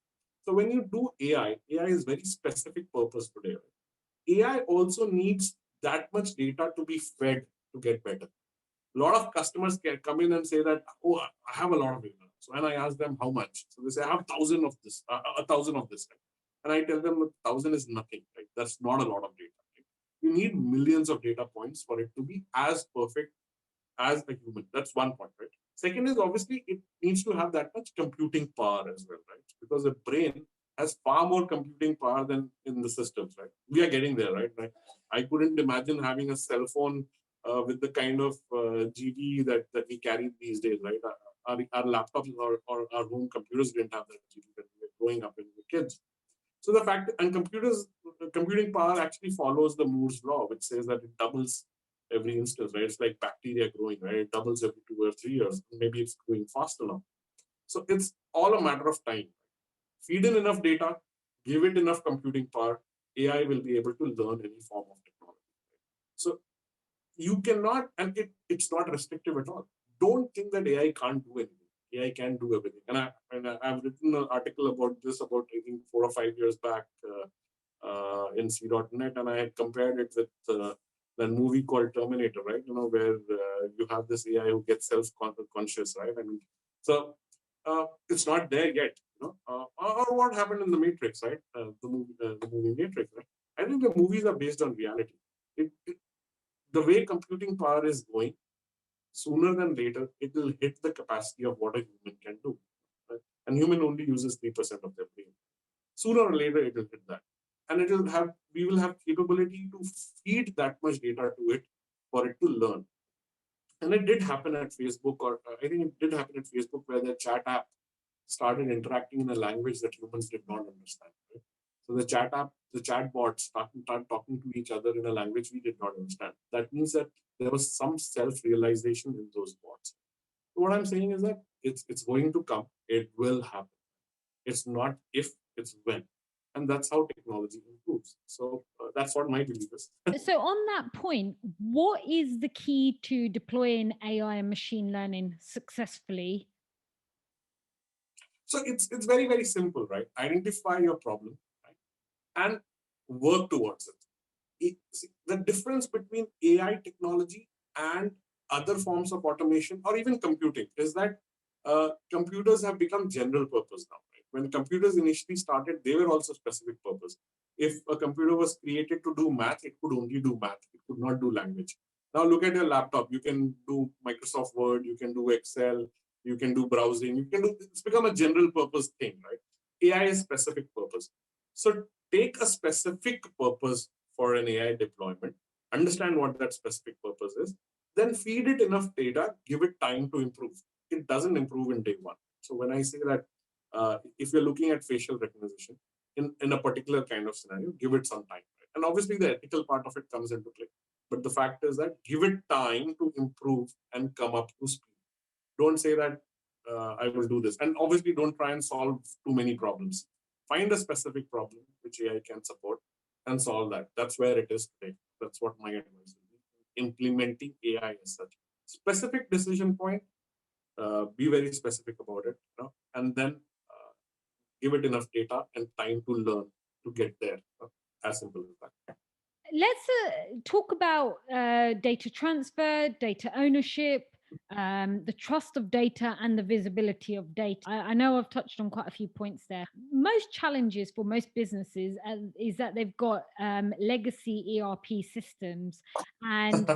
B: So when you do AI is very specific purpose today. Right? AI also needs that much data to be fed to get better. A lot of customers can come in and say that, oh, I have a lot of data. So when I ask them how much, so they say I have 1,000 of this, 1,000 of this. Right? And I tell them 1,000 is nothing. Right? That's not a lot of data. Right? You need millions of data points for it to be as perfect as a human. That's one point, right? Second is obviously it needs to have that much computing power as well, right? Because the brain has far more computing power than in the systems, right? We are getting there, right? Like, I couldn't imagine having a cell phone with the kind of GB that we carry these days, right? Our laptops or our home computers didn't have that GB when we were growing up when we were kids. So the fact and computing power actually follows the Moore's law, which says that it doubles every instance, right? It's like bacteria growing, right? It doubles every 2 or 3 years. Maybe it's growing faster now. So it's all a matter of time. Feed in enough data, give it enough computing power, AI will be able to learn any form of technology. So you cannot, and it's not restrictive at all. Don't think that AI can't do anything. AI can do everything. I've written an article about this about I think 4 or 5 years back in C.net, and I had compared it with that movie called Terminator, right? You know, where you have this AI who gets self-conscious, right? I mean, so it's not there yet, you know. Or what happened in the Matrix, right? The movie Matrix, right? I think the movies are based on reality. The way computing power is going, sooner than later, it will hit the capacity of what a human can do. Right? And human only uses 3% of their brain. Sooner or later, it will hit that. And we will have capability to feed that much data to it for it to learn. And it did happen at Facebook, or I think it did happen at Facebook, where the chat app started interacting in a language that humans did not understand. Right? So the chat app, the chat bots started talking to each other in a language we did not understand. That means that there was some self-realization in those bots. So what I'm saying is that it's going to come. It will happen. It's not if, it's when. And that's how technology improves. So that's what my belief is.
A: So, on that point, what is the key to deploying AI and machine learning successfully?
B: So it's very, very simple, right? Identify your problem, right? And work towards it. The difference between AI technology and other forms of automation or even computing is that computers have become general purpose now. Right? When computers initially started, they were also specific purpose. If a computer was created to do math, it could only do math. It could not do language. Now look at your laptop. You can do Microsoft Word. You can do Excel. You can do browsing. You can do. It's become a general purpose thing, right? AI is specific purpose. So take a specific purpose for an AI deployment, understand what that specific purpose is, then feed it enough data, give it time to improve. It doesn't improve in day one. So when I say that if you're looking at facial recognition in a particular kind of scenario, give it some time. Right? And obviously the ethical part of it comes into play. But the fact is that give it time to improve and come up to speed. Don't say that I will do this. And obviously don't try and solve too many problems. Find a specific problem which AI can support and solve that. That's where it is today. That's what my advice would be. implementing AI as such. Specific decision point, be very specific about it, and then give it enough data and time to learn to get there. As simple as that.
A: Let's talk about data transfer, data ownership, the trust of data, and the visibility of data. I know I've touched on quite a few points there. Most challenges for most businesses is that they've got legacy ERP systems. And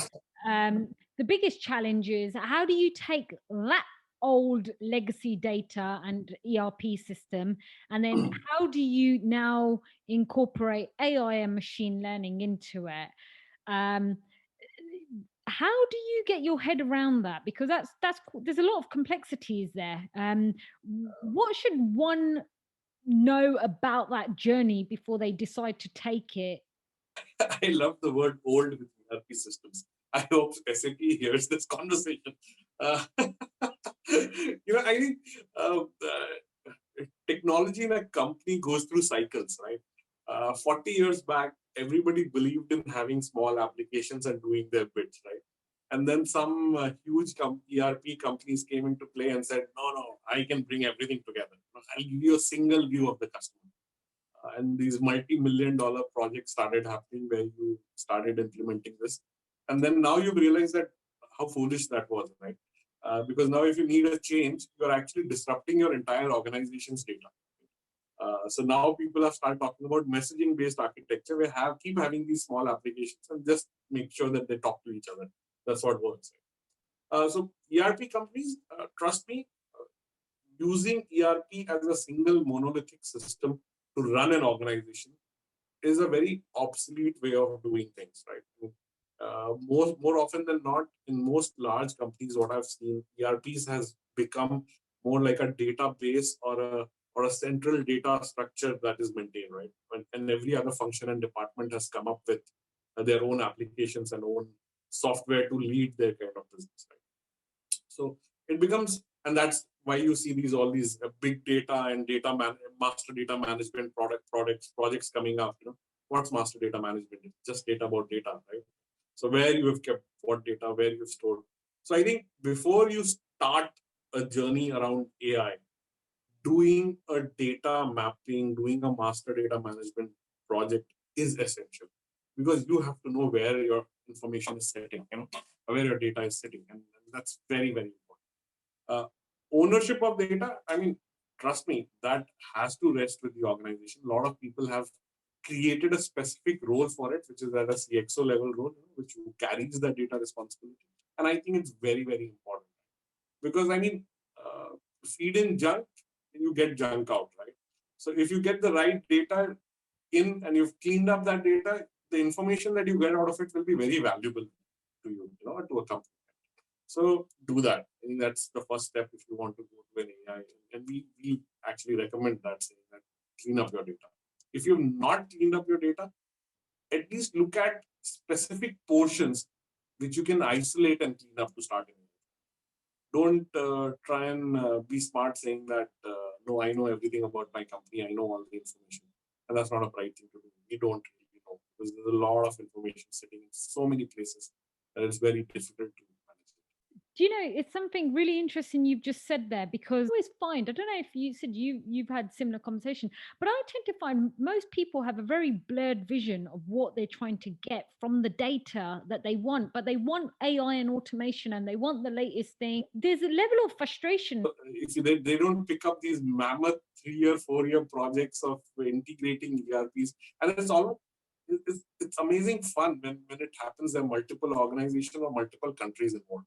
A: the biggest challenge is how do you take that old legacy data and ERP system, and then how do you now incorporate AI and machine learning into it? Um, how do you get your head around that? Because that's there's a lot of complexities there. What should one know about that journey before they decide to take it?
B: I love the word old with ERP systems. I hope SAP hears this conversation. I think technology in a company goes through cycles, right? 40 years back, everybody believed in having small applications and doing their bits, right? And then some huge ERP companies came into play and said, no, I can bring everything together. I'll give you a single view of the customer. And these multi-million-dollar projects started happening where you started implementing this. And then now you realize that how foolish that was, right? Because now if you need a change, you're actually disrupting your entire organization's data. So now people have started talking about messaging-based architecture. We keep having these small applications and just make sure that they talk to each other. That's what works. So ERP companies, trust me, using ERP as a single monolithic system to run an organization is a very obsolete way of doing things, right? More often than not, in most large companies, what I've seen, ERPs has become more like a database or a central data structure that is maintained, right? And every other function and department has come up with their own applications and own software to lead their kind of business, right? So it becomes, and that's why you see all these big data and master data management projects coming up. What's master data management? It's just data about data, right? So where you have kept what data, where you've stored. So I think before you start a journey around AI, doing a data mapping, doing a master data management project is essential, because you have to know where your information is sitting, where your data is sitting, and that's very, very important. Ownership of data, I mean, trust me, that has to rest with the organization. A lot of people have created a specific role for it, which is at a CXO level role, which carries the data responsibility. And I think it's very, very important, because I mean, feed in junk, you get junk out, right? So if you get the right data in and you've cleaned up that data, the information that you get out of it will be very valuable to you, to a company. So do that. I think that's the first step if you want to go to an AI. And we actually recommend that, saying that clean up your data. If you've not cleaned up your data, at least look at specific portions which you can isolate and clean up to start with. Don't try and be smart saying that, no, I know everything about my company. I know all the information. And that's not a right thing to do. We don't really know, because there's a lot of information sitting in so many places that it's very difficult to manage.
A: Do you know, it's something really interesting you've just said there, because I always find, I don't know if you said you've had similar conversation, but I tend to find most people have a very blurred vision of what they're trying to get from the data that they want, but they want AI and automation and they want the latest thing. There's a level of frustration.
B: If they don't pick up these mammoth 3-year, 4-year projects of integrating ERPs, and it's amazing fun when it happens. There are multiple organizations or multiple countries involved.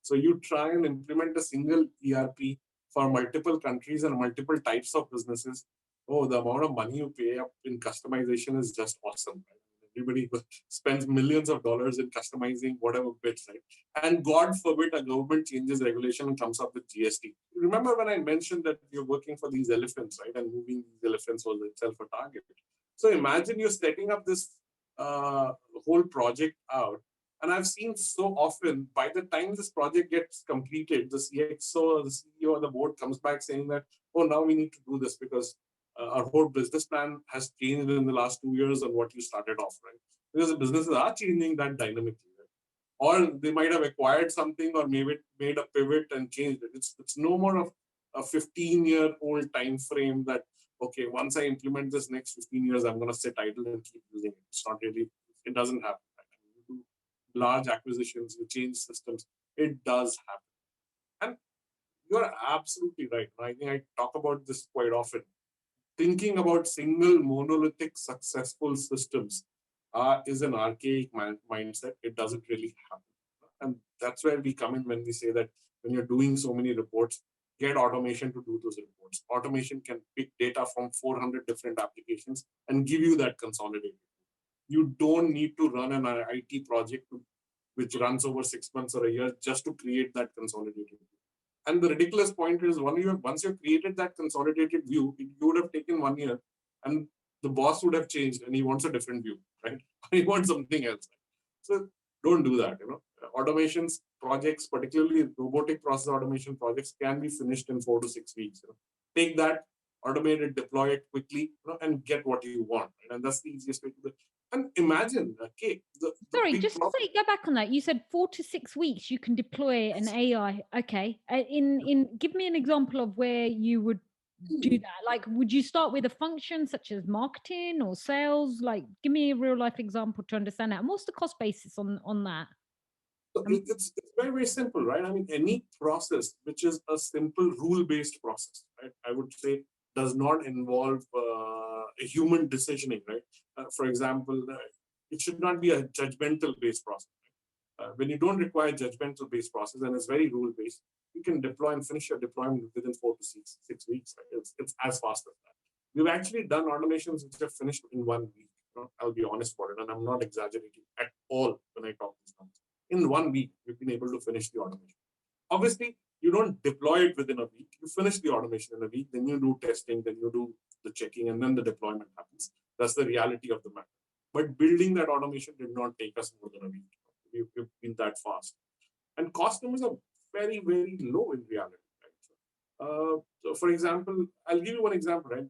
B: So you try and implement a single ERP for multiple countries and multiple types of businesses. Oh, the amount of money you pay up in customization is just awesome. Right? Everybody spends millions of dollars in customizing whatever bits, right? And God forbid a government changes regulation and comes up with GST. Remember when I mentioned that you're working for these elephants, right? And moving these elephants was itself a target. So imagine you're setting up this whole project out. And I've seen so often, by the time this project gets completed, the CXO, the CEO, or the board comes back saying that, oh, now we need to do this because our whole business plan has changed in the last 2 years on what you started off, right? Because the businesses are changing that dynamically. Right? or they might have acquired something or maybe made a pivot and changed it. It's no more of a 15-year-old time frame that, okay, once I implement this, next 15 years, I'm going to sit idle and keep using it. It's not really, it doesn't happen. You do large acquisitions, you change systems. It does happen. And you're absolutely right. I think I talk about this quite often. Thinking about single monolithic successful systems is an archaic mindset. It doesn't really happen. And that's where we come in when we say that when you're doing so many reports, get automation to do those reports. Automation can pick data from 400 different applications and give you that consolidated. You don't need to run an IT project which runs over 6 months or a year just to create that consolidated view. And the ridiculous point is once you've created that consolidated view, it would have taken 1 year and the boss would have changed and he wants a different view, right? He wants something else. So don't do that. Automations projects, particularly robotic process automation projects, can be finished in 4 to 6 weeks. Take that, automate it, deploy it quickly, and get what you want. Right? And that's the easiest way to do it. And imagine, okay,
A: Sorry, just to say, go back on that. You said 4 to 6 weeks you can deploy an AI. Okay, give me an example of where you would do that. Like, would you start with a function such as marketing or sales? Like, give me a real life example to understand that. And what's the cost basis on that?
B: So it's very, very simple, right? I mean, any process which is a simple rule-based process, right? I would say does not involve a human decisioning, right? For example, it should not be a judgmental-based process. When you don't require judgmental-based process and it's very rule-based, you can deploy and finish your deployment within 4 to 6 weeks. Right? It's as fast as that. We've actually done automations which are finished in 1 week. I'll be honest about it, and I'm not exaggerating at all when I talk these numbers. In 1 week, we've been able to finish the automation. Obviously, you don't deploy it within a week. You finish the automation in a week, then you do testing, then you do the checking, and then the deployment happens. That's the reality of the matter. But building that automation did not take us more than a week. We've been that fast. And cost numbers are very, very low in reality. Right? So, for example, I'll give you one example. Right?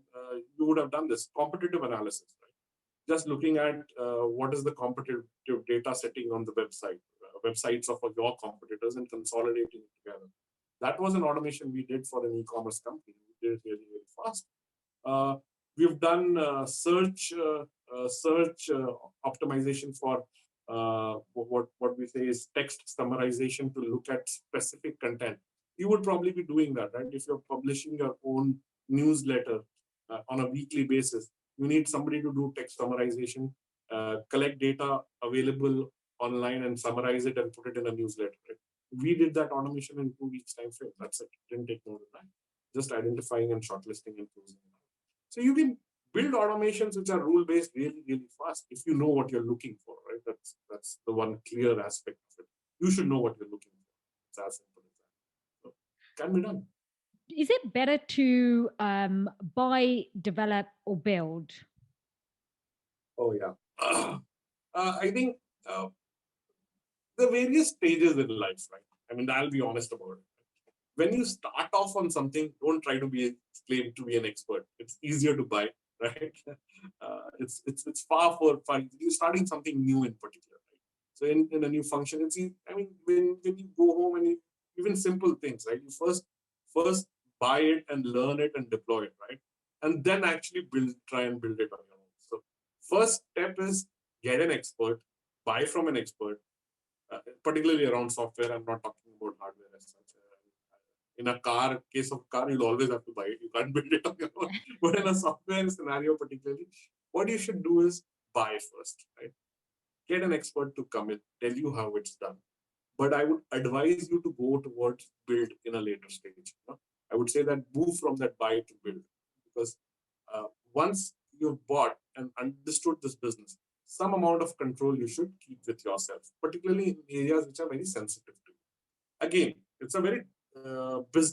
B: You would have done this competitive analysis. Right? Just looking at what is the competitive data setting on the websites of your competitors and consolidating it together. That was an automation we did for an e-commerce company. We did it really, really fast. We've done search optimization for what we say is text summarization to look at specific content. You would probably be doing that, right? If you're publishing your own newsletter on a weekly basis, you need somebody to do text summarization, collect data available online and summarize it and put it in a newsletter. Right? We did that automation in 2 weeks time frame. That's it. Didn't take more than that. Just identifying and shortlisting and closing. So you can build automations which are rule-based really, really fast if you know what you're looking for, right? That's the one clear aspect of it. You should know what you're looking for. It's as simple as that. So it can be done.
A: Is it better to buy, develop, or build?
B: Oh, yeah. I think the various stages in life, right? I mean, I'll be honest about it. When you start off on something, don't try to claim to be an expert. It's easier to buy, right? It's far fun. You're starting something new in particular, right? So in a new function, I mean, when you go home and even simple things, right? You first buy it and learn it and deploy it, right? And then actually try and build it on your own. So first step is get an expert, buy from an expert, particularly around software. I'm not talking about hardware as such. In a case of car, you'll always have to buy it. You can't build it on your own. But in a software scenario, particularly, what you should do is buy first, right? Get an expert to come in, tell you how it's done. But I would advise you to go towards build in a later stage. I would say that move from that buy to build, because once you've bought and understood this business, some amount of control you should keep with yourself, particularly in areas which are very sensitive to you. Again, it's a very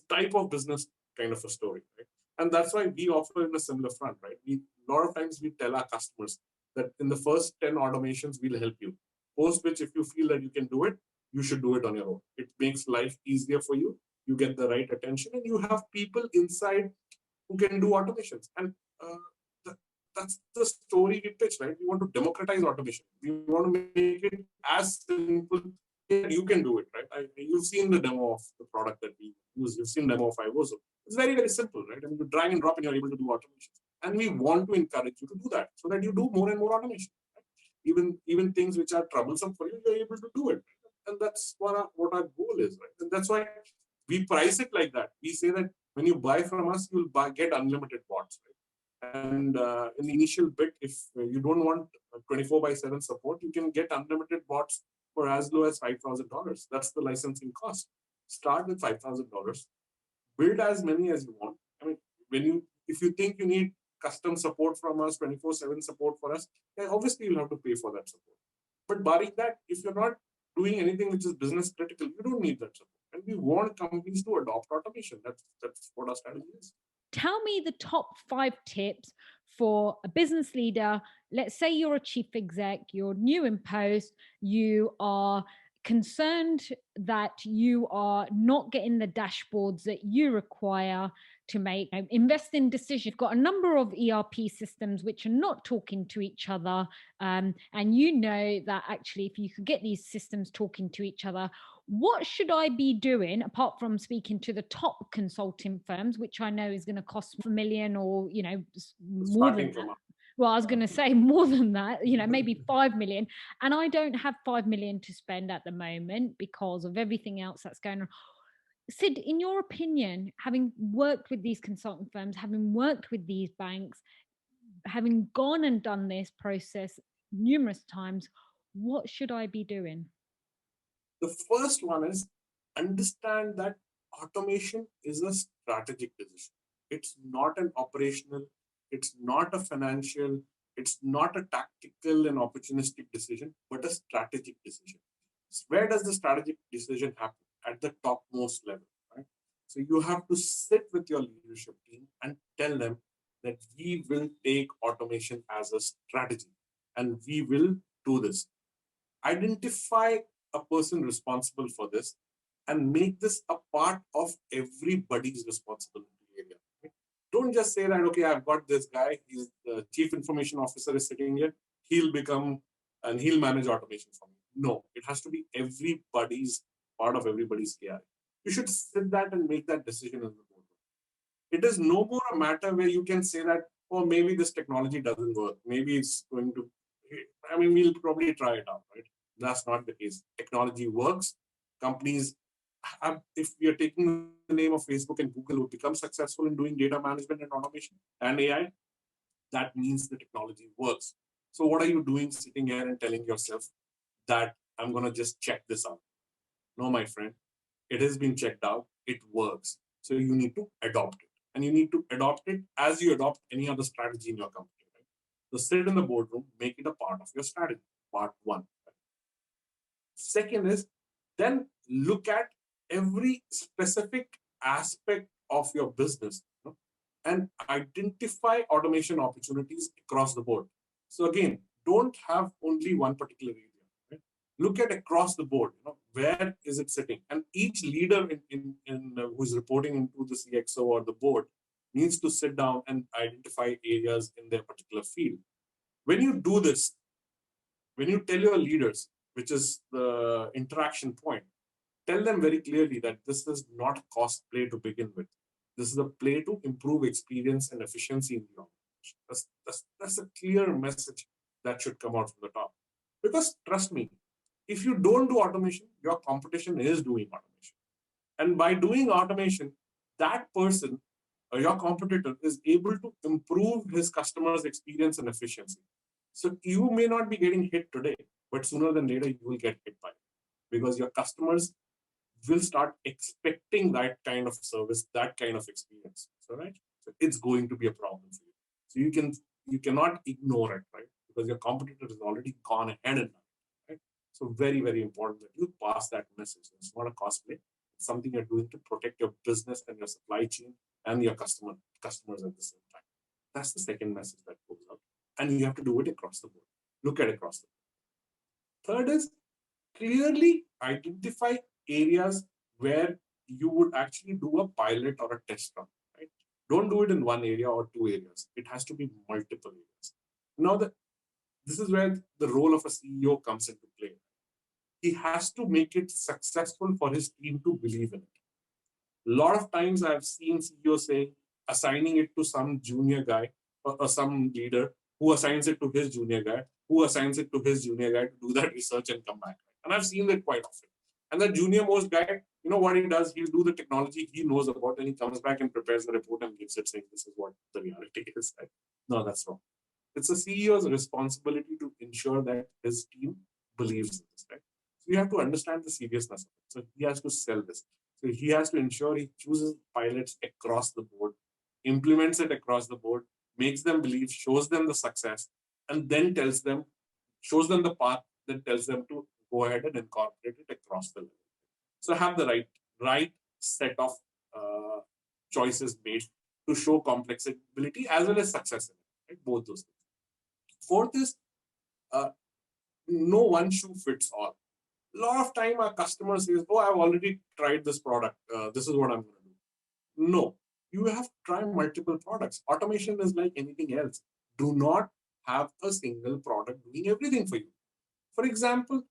B: type of business kind of a story, right? And that's why we offer in a similar front, right? A lot of times we tell our customers that in the first 10 automations, we'll help you. Post which, if you feel that you can do it, you should do it on your own. It makes life easier for you. You get the right attention, and you have people inside who can do automations. And that's the story we pitch, right? We want to democratize automation. We want to make it as simple you can do it, right? You've seen the demo of the product that we use. You've seen demo of Ivoso. It's very, very simple, right? I mean, you drag and drop and you're able to do automation. And we want to encourage you to do that so that you do more and more automation. Right? Even things which are troublesome for you, you're able to do it. And that's what our goal is, right? And that's why we price it like that. We say that when you buy from us, you'll get unlimited bots, right? And in the initial bit, if you don't want 24/7 support, you can get unlimited bots for as low as $5,000. That's the licensing cost. Start with $5,000. Build as many as you want. I mean, if you think you need custom support from us, 24/7 support for us, then obviously you'll have to pay for that support. But barring that, if you're not doing anything which is business critical, you don't need that support. And we want companies to adopt automation. That's what our strategy is.
A: Tell me the top 5 tips for a business leader. Let's say you're a chief exec, you're new in post, you are concerned that you are not getting the dashboards that you require to make invest in decisions. You've got a number of ERP systems which are not talking to each other, and you know that actually if you could get these systems talking to each other, what should I be doing apart from speaking to the top consulting firms, which I know is going to cost $1 million or more than that? Well, I was going to say more than that, maybe 5 million. And I don't have 5 million to spend at the moment because of everything else that's going on. Sid, in your opinion, having worked with these consulting firms, having worked with these banks, having gone and done this process numerous times, what should I be doing?
B: The first one is understand that automation is a strategic decision. It's not an operational, it's not a financial, it's not a tactical and opportunistic decision, but a strategic decision. Where does the strategic decision happen? At the topmost level, right? So you have to sit with your leadership team and tell them that we will take automation as a strategy and we will do this. Identify a person responsible for this and make this a part of everybody's responsibility area. Right? Don't just say that, okay, I've got this guy, he's the chief information officer is sitting here, he'll become and he'll manage automation for me. No, it has to be everybody's part of everybody's KI. You should sit that and make that decision in the boardroom. It is no more a matter where you can say that, oh, maybe this technology doesn't work. Maybe it's going to, we'll probably try it out, right? That's not the case. Technology works. Companies if we are taking the name of Facebook and Google, who become successful in doing data management and automation and AI, that means the technology works. So what are you doing sitting here and telling yourself that I'm going to just check this out? No, my friend, it has been checked out. It works. So you need to adopt it. And you need to adopt it as you adopt any other strategy in your company. Right? So sit in the boardroom, make it a part of your strategy, part one. Right? Second is then look at every specific aspect of your business, and identify automation opportunities across the board. So again, don't have only one particular area. Right? Look at across the board. Where is it sitting? And each leader who's reporting into the CXO or the board needs to sit down and identify areas in their particular field. When you do this, when you tell your leaders, which is the interaction point, tell them very clearly that this is not a cost play to begin with. This is a play to improve experience and efficiency in the organization. That's a clear message that should come out from the top. Because trust me, if you don't do automation, your competition is doing automation. And by doing automation, that person or your competitor is able to improve his customer's experience and efficiency. So you may not be getting hit today, but sooner than later you will get hit by it because your customers will start expecting that kind of service, that kind of experience. So, right? So it's going to be a problem for you. So you cannot ignore it, right? Because your competitor has already gone ahead and done it, right? So very, very important that you pass that message. It's not a cost play. It's something you're doing to protect your business and your supply chain and your customers at the same time. That's the second message that goes out. And you have to do it across the board. Look at across the board. Third is clearly identify areas where you would actually do a pilot or a test run. Right? Don't do it in one area or two areas. It has to be multiple areas. Now, this is where the role of a CEO comes into play. he has to make it successful for his team to believe in it. A lot of times I've seen CEOs say, assigning it to some junior guy or some leader who assigns it to his junior guy, who assigns it to his junior guy to do that research and come back. And I've seen that quite often. And the junior most guy, you know what he does? He'll do the technology he knows about, and he comes back and prepares the report and gives it saying, this is what the reality is. Right? No, that's wrong. It's a CEO's responsibility to ensure that his team believes in this. Right? So you have to understand the seriousness of it. So he has to sell this. So he has to ensure he chooses pilots across the board, implements it across the board, makes them believe, shows them the success, and then shows them the path that tells them to go ahead and incorporate it across the level. So have the right set of uh, choices made to show complexity as well as success in it, right? Both those things. Fourth is uh, no one shoe fits all. A lot of time our customer says, oh, I've already tried this product. This is what I'm going to do. No, you have to try multiple products. Automation is like anything else. Do not have a single product doing everything for you. For example,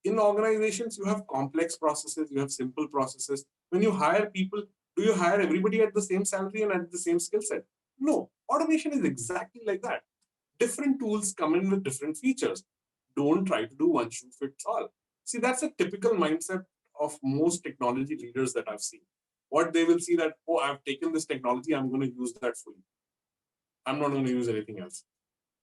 B: in organizations, you have complex processes, you have simple processes. When you hire people, do you hire everybody at the same salary and at the same skill set? No, automation is exactly like that. Different tools come in with different features. Don't try to do one shoe fits all. See, that's a typical mindset of most technology leaders that I've seen. What they will see that, oh, I've taken this technology, I'm going to use that fully. I'm not going to use anything else.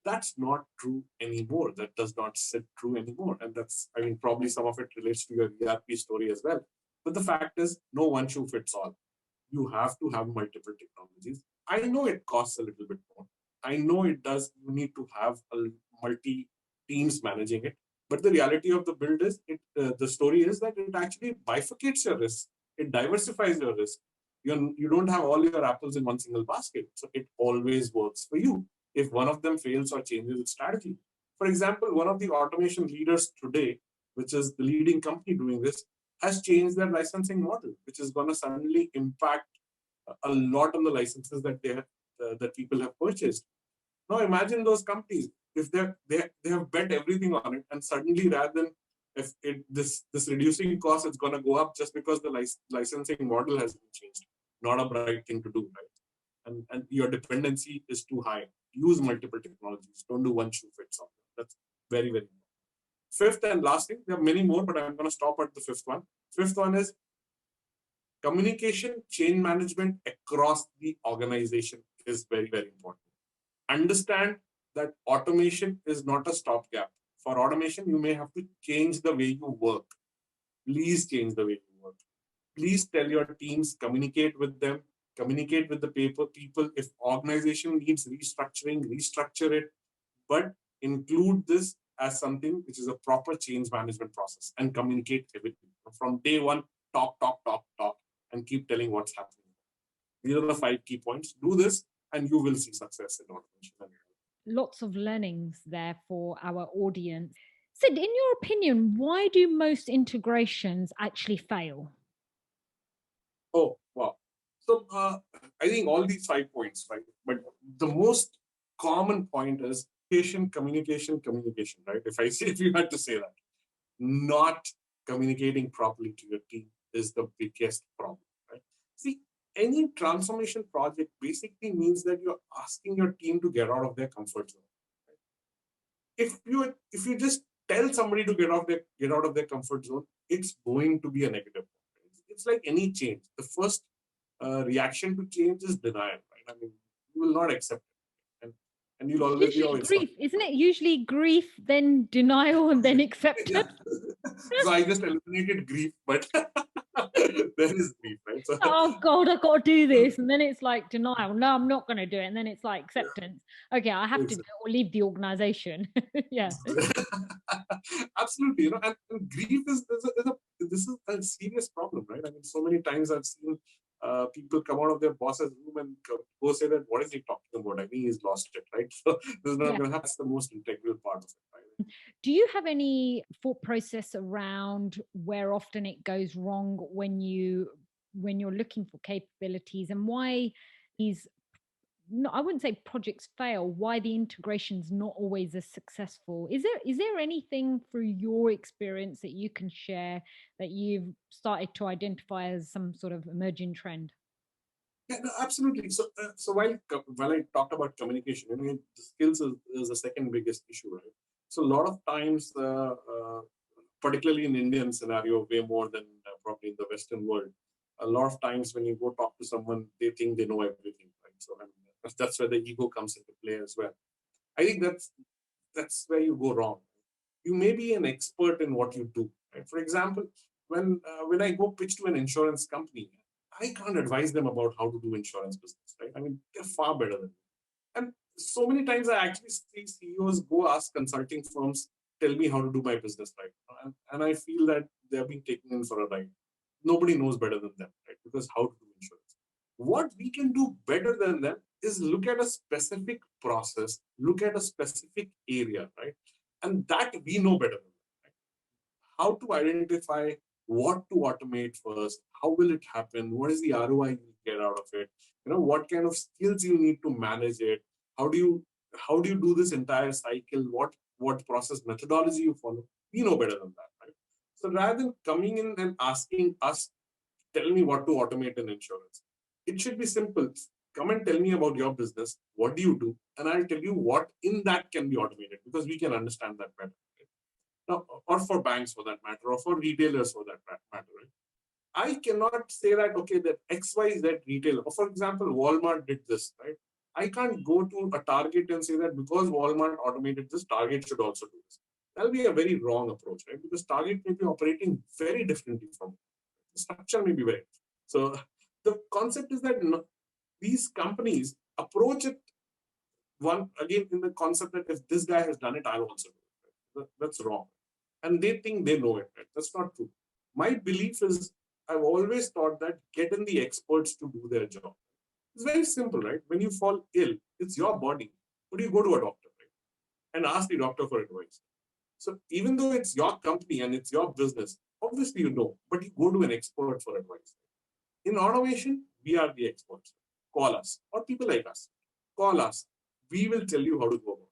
B: That's not true anymore. That does not sit true anymore. And that's, I mean, probably some of it relates to your ERP story as well. But the fact is, no one shoe fits all. You have to have multiple technologies. I know it costs a little bit more. I know it does. You need to have a multi teams managing it. But the reality of the build is, the story is that it actually bifurcates your risk. It diversifies your risk. You don't have all your apples in one single basket. So it always works for you if one of them fails or changes its strategy. For example, one of the automation leaders today, which is the leading company doing this, has changed their licensing model, which is going to suddenly impact a lot on the licenses that that people have purchased. Now imagine those companies if they have bet everything on it, and suddenly rather than if this reducing cost is going to go up just because the licensing model has been changed. Not a bright thing to do, right? And your dependency is too high. Use multiple technologies. Don't do one shoe fits all. That's very, very important. Fifth and last thing, there are many more, but I'm going to stop at the fifth one. Fifth one is communication, change management across the organization is very, very important. Understand that automation is not a stopgap. For automation, you may have to change the way you work. Please change the way you work. Please tell your teams, communicate with them, communicate with the people. If organization needs restructuring, restructure it, but include this as something which is a proper change management process and communicate everything. From day one, talk, and keep telling what's happening. These are the 5 key points. Do this and you will see success in automation.
A: Lots of learnings there for our audience. Sid, in your opinion, why do most integrations actually fail?
B: Oh, wow. So I think all these 5 points, right? But the most common point is communication, right? If you had to say that, not communicating properly to your team is the biggest problem, right? See, any transformation project basically means that you're asking your team to get out of their comfort zone. Right? If you just tell somebody to get out of their comfort zone, it's going to be a negative. It's like any change. The first reaction to change is denial, right? I mean, you will not accept it, and you'll always be
A: Usually
B: always
A: grief, isn't it? Usually grief, then denial, and then acceptance.
B: So I just eliminated grief, but there is grief, right? So,
A: Oh God, I've got to do this. And then it's like denial. No, I'm not going to do it. And then it's like acceptance. Okay, I have to do it or leave the organization. Yeah.
B: Absolutely, and grief this is a serious problem, right? I mean, so many times I've seen people come out of their boss's room and go say that, what is he talking about? I mean, he's lost it, right? So this is not going to happen. That's the most integral part of it, right?
A: Do you have any thought process around where often it goes wrong when you're looking for capabilities, and why these no, I wouldn't say projects fail, why the integration's not always as successful. Is there anything through your experience that you can share that you've started to identify as some sort of emerging trend?
B: Yeah, no, absolutely. So while I talked about communication, the skills is the second biggest issue, right? So a lot of times, particularly in Indian scenario, way more than probably in the Western world, a lot of times when you go talk to someone, they think they know everything, right? So that's where the ego comes into play as well. I think that's where you go wrong. You may be an expert in what you do. Right? For example, when I go pitch to an insurance company, I can't advise them about how to do insurance business. Right? I mean, they're far better than me. And so many times I actually see CEOs go ask consulting firms, tell me how to do my business right. And I feel that they're being taken in for a ride. Nobody knows better than them, right? Because how to do insurance. What we can do better than them is look at a specific process, look at a specific area, right? And that we know better than them. Right? How to identify what to automate first, how will it happen, what is the ROI you get out of it, what kind of skills you need to manage it, how do you do this entire cycle, what process methodology you follow. We know better than that, right? So rather than coming in and asking us, tell me what to automate in insurance, it should be simple. Come and tell me about your business, what do you do, and I'll tell you what in that can be automated, because we can understand that better. Now, or for banks for that matter, or for retailers for that matter, right? I cannot say that, okay, that XYZ retailer, or for example, Walmart did this, right? I can't go to a Target and say that because Walmart automated this, Target should also do this. That'll be a very wrong approach, right? Because Target may be operating very differently from it. The structure may be very different. So the concept is that these companies approach it one again in the concept that if this guy has done it, I'll also do it. Right? That's wrong. And they think they know it. Right? That's not true. My belief is I've always thought that get in the experts to do their job. It's very simple, right? When you fall ill, it's your body. But you go to a doctor, right? And ask the doctor for advice. So even though it's your company and it's your business, obviously you know, but you go to an expert for advice. In automation, we are the experts. Call us, or people like us. Call us. We will tell you how to go about it.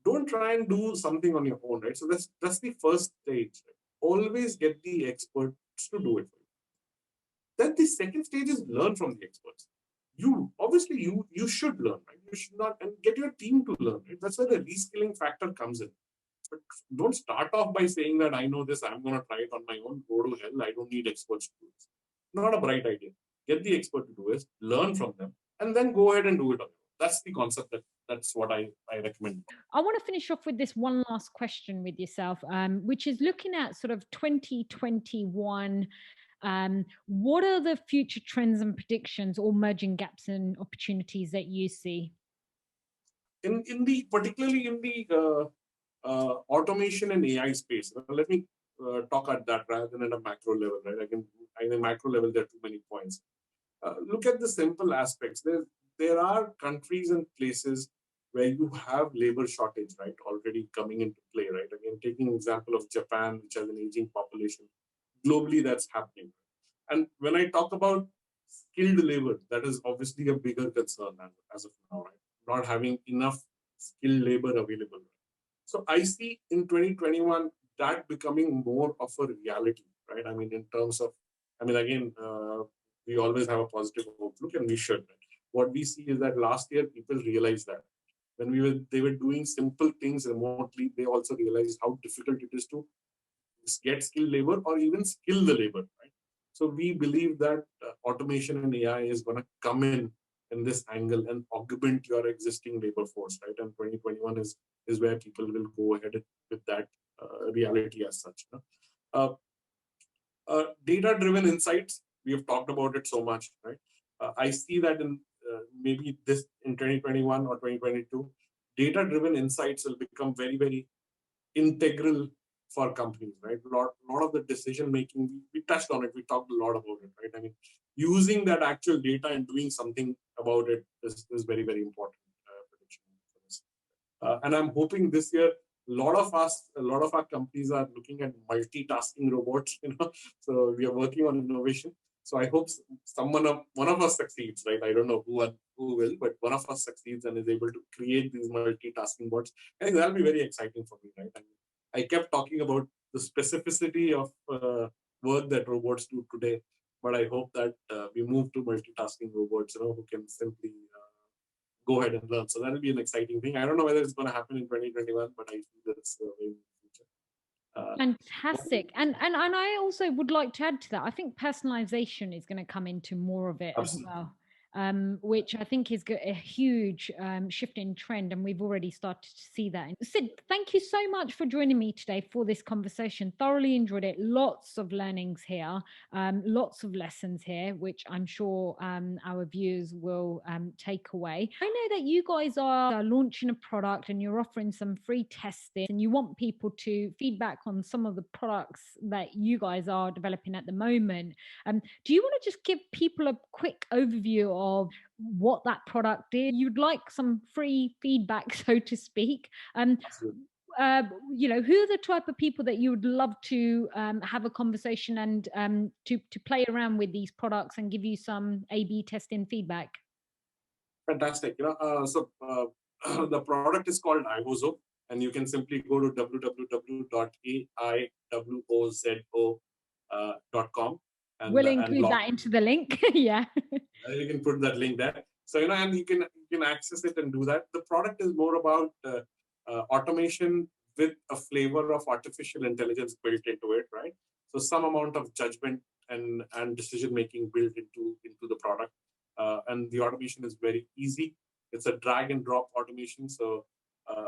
B: Don't try and do something on your own, right? So that's the first stage. Right? Always get the experts to do it for you. Then the second stage is learn from the experts. You obviously you should learn, right? You should not, and get your team to learn, right? That's where the reskilling factor comes in. But don't start off by saying that I know this, I'm going to try it on my own, go to hell, I don't need experts to do this. Not a bright idea. Get the expert to do it, learn from them, and then go ahead and do it on your own. That's the concept. That's what I recommend.
A: I want to finish off with this one last question with yourself, which is looking at sort of 2021. What are the future trends and predictions or merging gaps and opportunities that you see?
B: In the particularly in the automation and AI space, let me talk at that rather than at a macro level, right? At a macro level, there are too many points. Look at the simple aspects. There are countries and places where you have labor shortage, right, already coming into play, right? Again, taking example of Japan, which has an aging population, globally that's happening. And when I talk about skilled labor, that is obviously a bigger concern as of now, right? Not having enough skilled labor available. So I see in 2021 that becoming more of a reality, right? I mean, in terms of, again, we always have a positive outlook, and we should. Right? What we see is that last year people realized that when they were doing simple things remotely, they also realized how difficult it is to get skilled labor or even skill the labor, right? So we believe that automation and AI is going to come in this angle and augment your existing labor force, right? And 2021 is where people will go ahead with that reality as such. Uh, Data-driven insights, we have talked about it so much, right? I see that in maybe this in 2021 or 2022, data-driven insights will become very, very integral for companies, right? Lot of the decision making, we touched on it, we talked a lot about it, right? I mean, using that actual data and doing something about it is very, very important prediction for this. And I'm hoping this year, a lot of our companies are looking at multitasking robots, so we are working on innovation. So I hope one of us succeeds, right? I don't know who will, but one of us succeeds and is able to create these multitasking bots. I think that'll be very exciting for me, right? I kept talking about the specificity of work that robots do today, but I hope that we move to multitasking robots, who can simply go ahead and learn. So that'll be an exciting thing. I don't know whether it's going to happen in 2021, but I feel that's in the future.
A: Fantastic. And I also would like to add to that. I think personalization is going to come into more of it
B: Absolutely.
A: as well. Which I think is a huge shift in trend, and we've already started to see that. Sid, thank you so much for joining me today for this conversation. Thoroughly enjoyed it. Lots of learnings here, lots of lessons here, which I'm sure our viewers will take away. I know that you guys are launching a product and you're offering some free testing, and you want people to feedback on some of the products that you guys are developing at the moment. Do you want to just give people a quick overview of what that product is? You'd like some free feedback, so to speak.
B: Absolutely.
A: Who are the type of people that you would love to have a conversation and to play around with these products and give you some A/B testing feedback?
B: Fantastic. The product is called iWozo, and you can simply go to www.aiwozo.com
A: We'll
B: and
A: include
B: log.
A: that into the link. Yeah.
B: You can put that link there. So and you can access it and do that. The product is more about automation with a flavor of artificial intelligence built into it, right? So some amount of judgment and decision making built into the product, and the automation is very easy. It's a drag and drop automation, so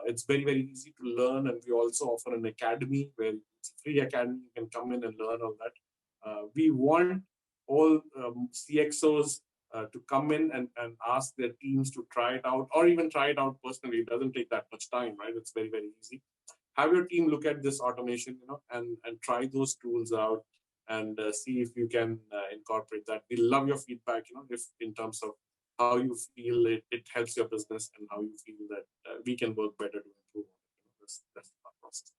B: it's very easy to learn. And we also offer an academy where it's a free academy. You can come in and learn all that. We want all CXOs to come in and ask their teams to try it out, or even try it out personally. It doesn't take that much time, right? It's very easy. Have your team look at this automation, and try those tools out and see if you can incorporate that. We love your feedback, if in terms of how you feel it helps your business and how you feel that we can work better to improve. That's the process.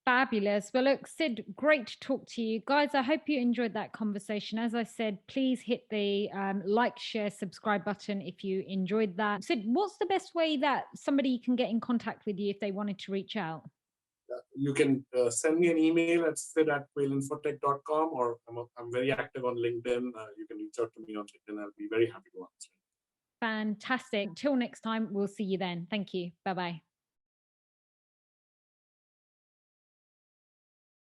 A: Fabulous. Well, look, Sid, great to talk to you. Guys, I hope you enjoyed that conversation. As I said, please hit the like, share, subscribe button if you enjoyed that. Sid, what's the best way that somebody can get in contact with you if they wanted to reach out?
B: You can send me an email at sid@quailinfotech.com, or I'm very active on LinkedIn. You can reach out to me on LinkedIn. I'll be very happy to answer.
A: Fantastic. Till next time, we'll see you then. Thank you. Bye-bye.